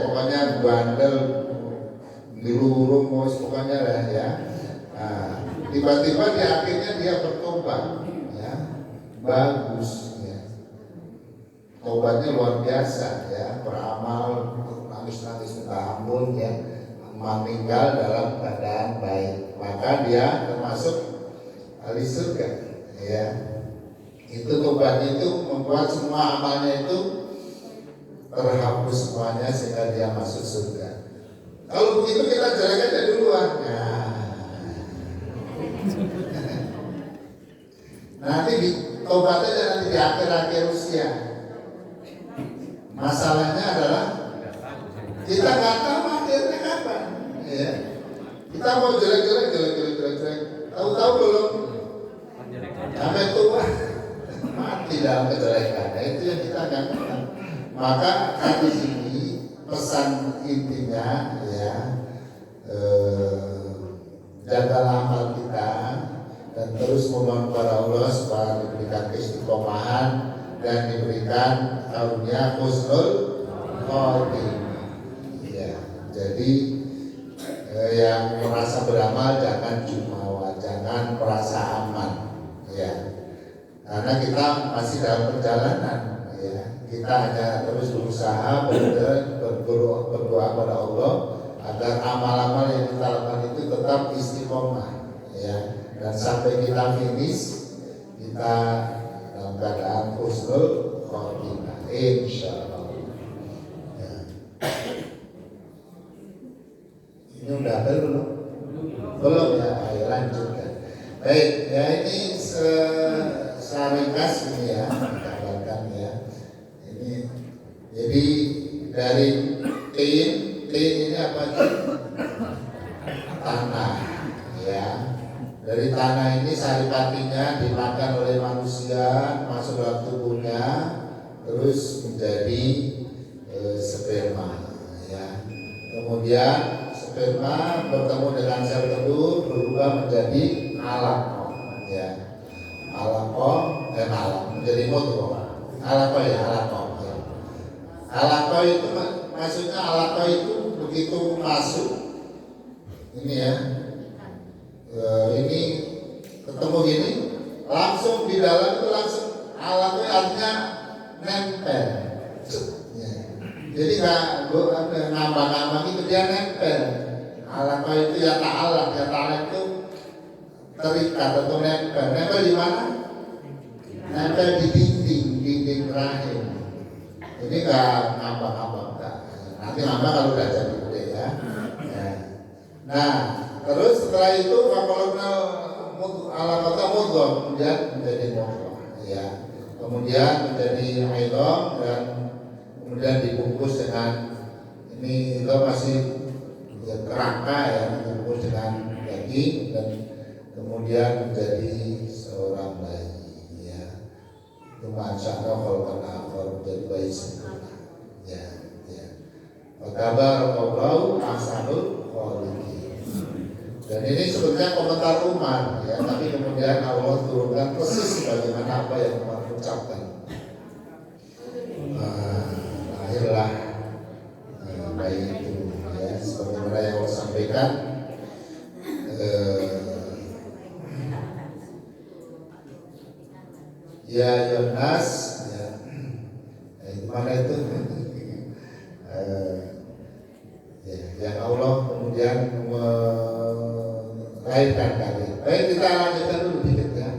pokoknya bandel, diluruh, pokoknya lah ya. Nah, tiba-tiba di akhirnya dia bertobat, ya, bagus, ya. Tobatnya luar biasa, ya, beramal, nangis minta ampun, ya, meninggal dalam keadaan baik, maka dia termasuk ahli surga, ya. Itu tobatnya itu membuat semua amalnya itu terhapus semuanya sehingga dia masuk surga. Kalau begitu kita jelek aja duluan. Nanti tobatnya nanti di akhir-akhir usia. Masalahnya adalah kita nggak tahu akhirnya kapan. Ya. Kita mau jelek, tahu-tahu belum sampai tua. Mati dalam kejelekan, nah, itu yang kita katakan. Maka di sini pesan intinya ya, jagalah amal kita dan terus memohon kepada Allah supaya diberikan keistiqomahan dan diberikan karunia husnul khotimah. Ya, jadi yang merasa beramal jangan jumawa, jangan merasa aman, ya. Karena kita masih dalam perjalanan, ya. Kita hanya terus berusaha berdoa pada Allah agar amal-amal yang kita lakukan itu tetap istiqomah, ya. Dan sampai kita finish, kita dalam keadaan husnul khotimah, insyaallah. Ya. Ini udah ada belum? Belum ya, ayo lanjutkan. Baik, ya ini ringkas ini ya, dikabarkan ya. Ini jadi dari tin ini apa sih? Tanah ya. Dari tanah ini saripatinya dimakan oleh manusia, masuk dalam tubuhnya, terus menjadi sperma ya. Kemudian sperma bertemu dengan sel telur berubah menjadi alaqah ya. Alaqah menjadi mudghah. Alaqah ya. Alaqah itu maksudnya alaqah itu begitu masuk ini ya. Ini ketemu gini langsung di dalam itu langsung alaqah artinya nempel. Ya. Jadi nggak ngambang-ngambang itu, dia nempel. Alaqah itu ya ta'alaq itu terikat atau nempel. Nempel di mana? Nempel di dinding rahim. Ini nggak ngambang-ngambang. Nanti ngambang kalau udah jadi gede ya. Nah, terus setelah itu fakoloknal alaqah mudghah, kemudian menjadi mudghah. Ya. Kemudian menjadi idham dan kemudian dibungkus dengan ini itu masih ya, kerangka ya, dibungkus dengan daging dan kemudian menjadi seorang bayi ya. Itu masyaallah kalau kena menjadi bayi sempurna ya. Tabarakallahu ahsanul khaliqin. Dan ini sebetulnya komentar Umar ya, tapi kemudian Allah turunkan persis sebagaimana apa yang Umar ucapkan. Lahirlah bayi itu ya, sebagaimana yang Allah sampaikan. Ya Yonas ya, mana itu? Yang Allah kemudian melahirkan kalian. Baik, kita lanjutkan dulu dikit ya.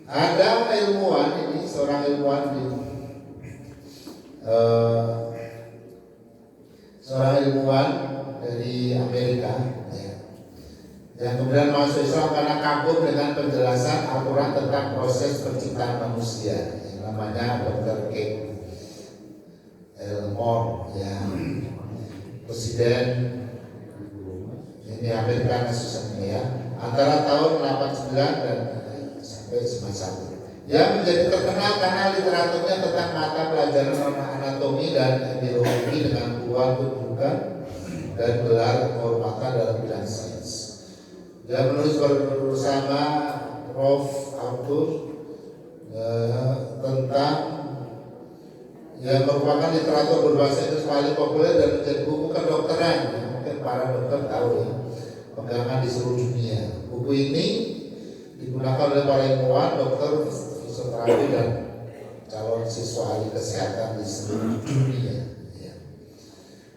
Ada ilmuwan ini, seorang ilmuwan dari Amerika ya, yang kemudian masuk Islam karena kagum dengan penjelasan Al-Quran tentang proses penciptaan manusia yang namanya Dr. King Elmore ya, presiden ini Amerika khususnya ya, antara tahun 89 dan sampai 91. Dia menjadi terkenal karena literaturnya tentang mata pelajaran anatomi dan biologi dengan puluhan kedudukan dan gelar kehormatan dalam bidang sains. Dia menulis bersama Prof. Arthur tentang yang merupakan literatur berbahasa Inggris paling populer dan menjadi buku kedokteran ya, mungkin para dokter tahu ya, pegangan di seluruh dunia. Buku ini digunakan oleh para ilmuwan, dokter, fisioterapi dan calon siswa ahli kesehatan di seluruh dunia ya.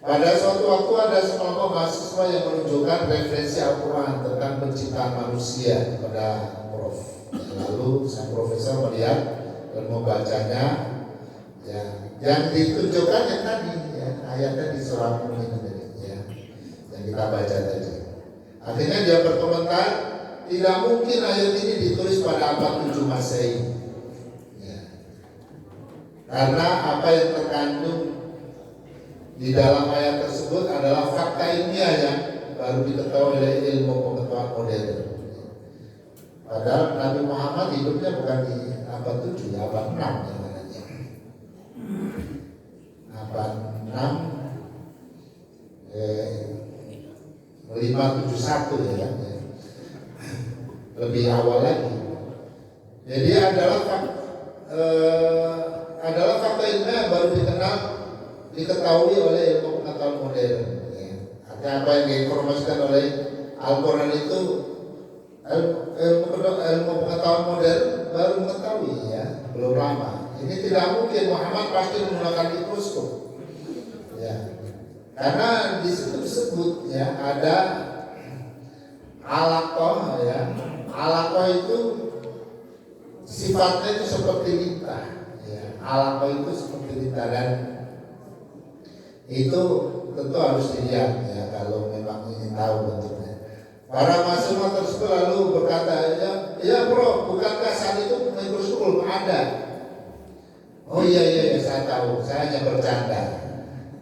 Pada suatu waktu ada sekelompok mahasiswa yang menunjukkan referensi Al-Quran tentang penciptaan manusia kepada Prof. Lalu sang profesor melihat dan membacanya ya, yang ditunjukkan yang tadi ya, ayatnya di surah Al-Mu'min ya, yang kita baca tadi. Akhirnya dia berkomentar, tidak mungkin ayat ini ditulis pada abad 7 Masehi ya. Karena apa yang terkandung di dalam ayat tersebut adalah fakta ilmiah yang baru diketahui oleh ilmu pengetahuan modern. Padahal Nabi Muhammad hidupnya bukan di abad 7 ya, abad 6 ya. Abad 6 571 ya, lebih awal lagi. Jadi adalah fakta ilmiah yang baru diketahui oleh ilmu pengetahuan modern ya. Artinya apa yang diinformasikan oleh Al-Quran itu ilmu pengetahuan modern baru mengetahui ya, belum lama. Ini tidak mungkin, Muhammad pasti menggunakan mikroskop ya. Karena di situ disebut ya, ada alaqah ya. Alaqah itu sifatnya itu seperti lintah ya. Alaqah itu seperti lintah dan itu tentu harus dilihat ya, kalau memang ingin tahu bentuknya. Para mahasiswa tersebut lalu berkata, ya bro, bukankah saat itu mikroskop belum ada? Oh iya, saya tahu, saya hanya bercanda.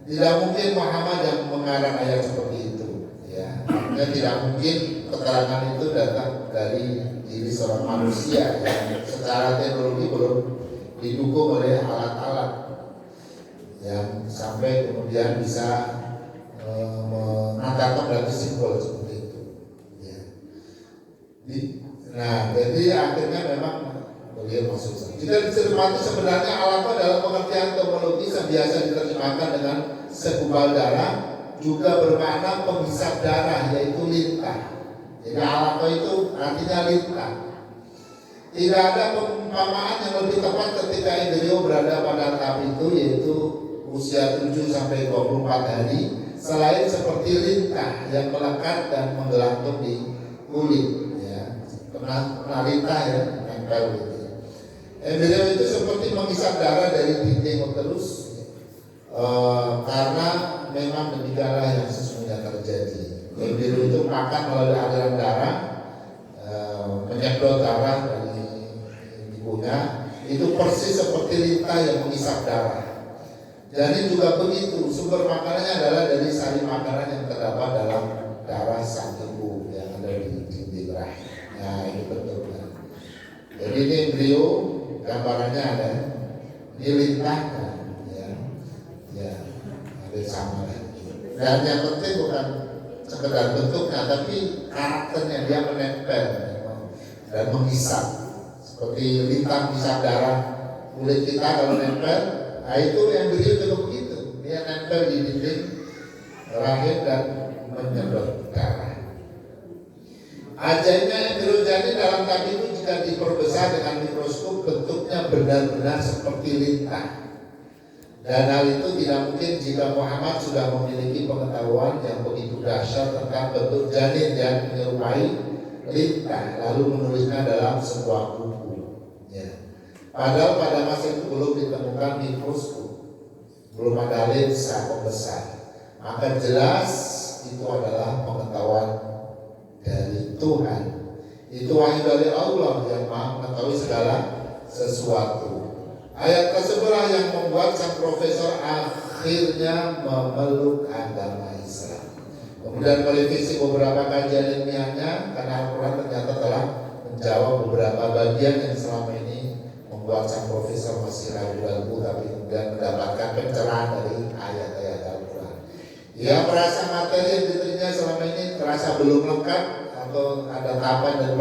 Tidak mungkin Muhammad yang mengarang ayat seperti itu ya. Dan tidak mungkin keterangan itu datang dari diri seorang manusia yang secara teknologi belum didukung oleh alat-alat yang sampai kemudian bisa mengantarkan berarti simbol seperti itu ya. Nah, jadi akhirnya memang beliau masuk. Jika dicermati sebenarnya alaqah dalam pengertian terminologi yang biasa diterjemahkan dengan segumpal darah juga bermakna penghisap darah, yaitu lintah. Jadi alaqah itu artinya lintah. Tidak ada perumpamaan yang lebih tepat ketika embryo berada pada tahap itu, yaitu usia 7 sampai 24 hari, selain seperti lintah yang melekat dan menggelantung di kulit, ya. Pernah lintah ya, nempel gitu. Embryo itu seperti menghisap darah dari dinding uterus, karena memang demikianlah yang sesungguhnya terjadi. Embryo itu makan melalui aliran darah, menyedot darah dari ibunya, itu persis seperti lintah yang menghisap darah. Jadi juga begitu, sumber makanannya adalah dari sari makanan yang terdapat dalam darah sang ibu yang ada di dinding rahim. Nah, ini bentuknya. Jadi ini embryo, gambarannya ada, ini lintah, ya, ada sama lagi. Dan yang penting bukan sekedar bentuknya, tapi karakternya, dia menempel dan menghisap, seperti lintah menghisap darah kulit kita kalau nempel. Nah itu embryo juga begitu, dia nempel di dinding rahim dan menyedot darah. Ajaibnya embryo janin dalam tahap itu jika diperbesar dengan mikroskop bentuknya benar-benar seperti lintah. Dan hal itu tidak mungkin jika Muhammad sudah memiliki pengetahuan yang begitu dahsyat tentang bentuk janin yang menyerupai lintah, lalu menulisnya dalam sebuah buku. Ya. Padahal pada masa itu belum ditemukan mikroskop, belum ada lensa pembesar. Maka jelas itu adalah pengetahuan dari Tuhan. Itu wahyu dari Allah yang Maha mengetahui segala sesuatu. Ayat tersebut yang membuat sang profesor akhirnya memeluk agama Islam. Kemudian merevisi beberapa kajian ilmiahnya karena Al-Quran ternyata telah menjawab beberapa bagian yang selama ini membuat sang profesor masih ragu-ragu, tapi kemudian mendapatkan pencerahan dari ayat-ayat Al-Quran. Ia merasa materi yang diterima selama ini terasa belum lengkap atau ada tahapan dan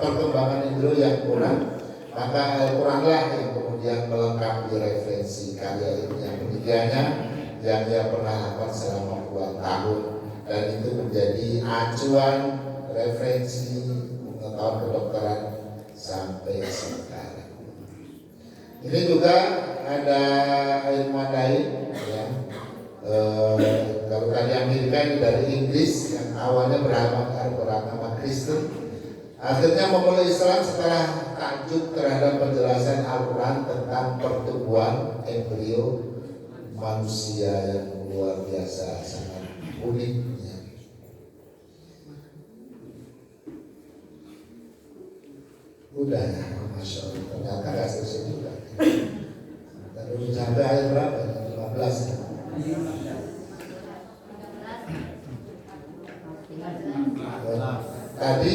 perkembangan embryo yang kurang. Maka Al-Quranlah yang kemudian melengkapi referensi karya ilmiah penelitiannya yang ia pernah lakukan selama 2 tahun, dan itu menjadi acuan referensi pengetahuan kedokteran sampai sekarang. Ini juga ada ilmuwan lain, ya. Kalau tadi Amerika ini dari Inggris yang awalnya beragama Kristen, akhirnya memeluk Islam setelah takjub terhadap penjelasan Al-Quran tentang pertumbuhan embrio manusia yang luar biasa, sangat uniknya. Udah ya, Masya Allah, ternyata gak selesai juga. Terus sampai ayat berapa? 15 ya? Tadi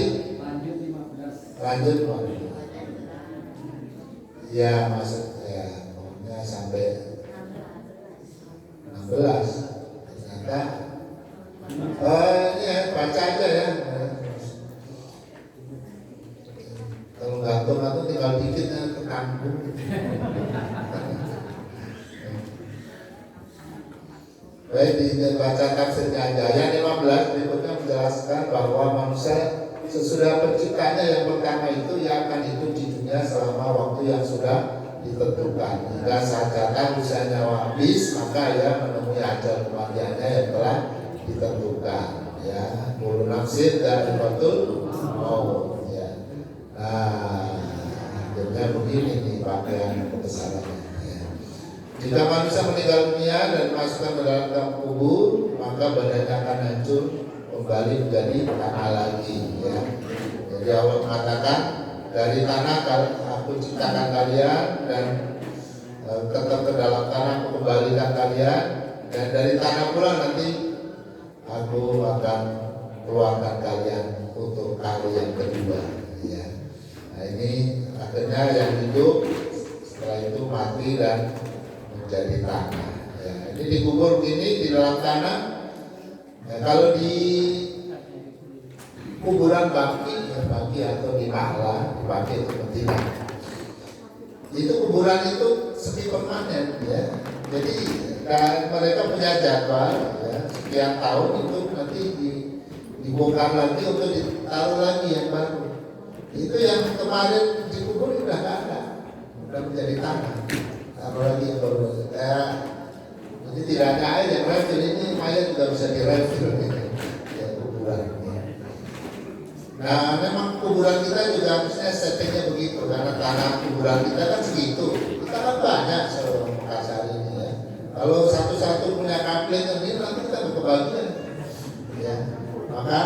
lanjut Pak. Ya maksud ya pokoknya sampai 16. Ternyata ini ya, baca aja ya. Kalau gantung atau tinggal dikit ya, ke kampung. Baik, dibaca tafsirnya aja. Yang 15 berikutnya menjelaskan bahwa manusia sesudah penciptanya yang pertama itu ia akan hidup di dunia selama waktu yang sudah ditentukan. Hingga saat datang usia nyawa habis, maka ia menemui ajal kematiannya yang telah ditentukan. Ya, bulu nafsir dan betul mau. Ya. Nah, akhirnya begini nih pakaian kebesarannya. Jika manusia meninggal dunia dan masukkan ke dalam kubur, maka badannya akan hancur kembali menjadi tanah lagi. Ya. Jadi Allah mengatakan, dari tanah aku ciptakan kalian dan tetap ke dalam tanah aku kembalikan kalian, dan dari tanah pula nanti aku akan keluarkan kalian untuk kali yang kedua. Ya. Nah ini akhirnya yang hidup setelah itu mati dan jadi tanah. Ya, ini dikubur gini di dalam tanah. Ya, kalau di kuburan baki, ya baki atau di mahla, di baki itu betina. Itu kuburan itu semi permanen, ya. Jadi dan mereka punya jadwal, ya, sekian tahun itu nanti dibongkar lagi untuk ditaruh lagi yang baru. Itu yang kemarin dikubur sudah menjadi tanah. Apalagi yang baru jadi tidak ada air yang refill, ini mayat juga bisa direfill gitu. Ya kuburan. Nah memang kuburan kita juga harusnya estetiknya begitu, karena tanah kuburan kita kan segitu. Kita kan banyak seluruh Makassar ini ya. Kalau satu-satu punya kapling ini nanti kita berkebagian. Ya, maka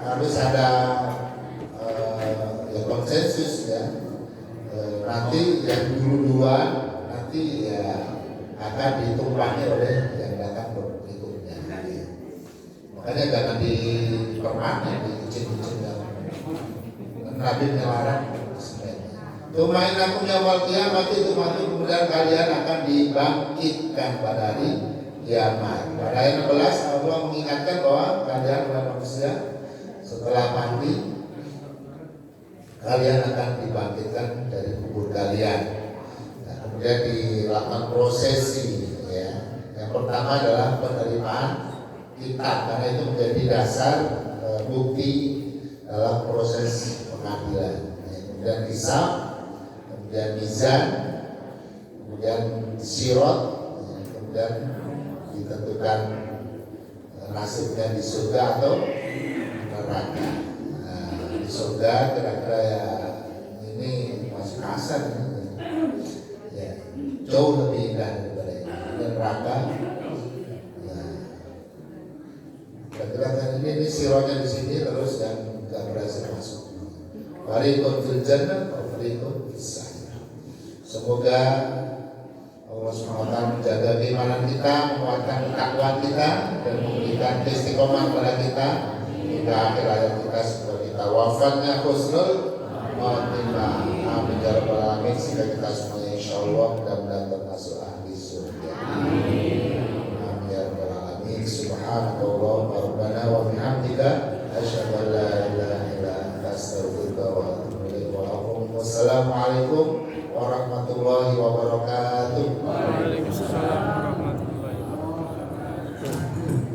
harus ada ya konsensus ya. Nanti yang duluan nanti ya akan ditumpangi oleh yang datang berikutnya. Makanya jangan dipermanen, diizin-izin. Nabi melarang Tumain aku nyawal kiamat itu mati, kemudian kalian akan dibangkitkan pada hari kiamat. Pada ayat 16 Allah mengingatkan bahwa kalian manusia setelah mati kalian akan dibangkitkan dari kubur kalian. Nah, kemudian dilakukan prosesi ya. Yang pertama adalah penerimaan kitab, karena itu menjadi dasar bukti dalam proses pengadilan. Kemudian hisab, kemudian mizan, kemudian sirot, kemudian ditentukan nasibnya di surga atau neraka. Nah, di surga kira-kira ya ini masih kasar ya, jauh lebih indah daripada ini. Dan neraka nah, kira-kira ini sirotnya di sini terus yang nggak berhasil masuk. Fariqun fil jannah wa fariqun fis sa'ir. Semoga Allah SWT menjaga keimanan kita, menguatkan ketakwaan kita, dan memberikan istiqomah kepada kita hingga akhir hayat kita setelah kita wafatnya husnul khotimah. Amin ya rabbal alamin. Sehingga kita semuanya insyaallah mudah-mudahan termasuk ahli surga. Amin ya rabbal alamin. Subhanallah wa rabbana wa bihamdika asyhadu an la ilaha illa anta astaghfiruka wa atubu ilaik. Wassalamualaikum warahmatullahi wabarakatuh.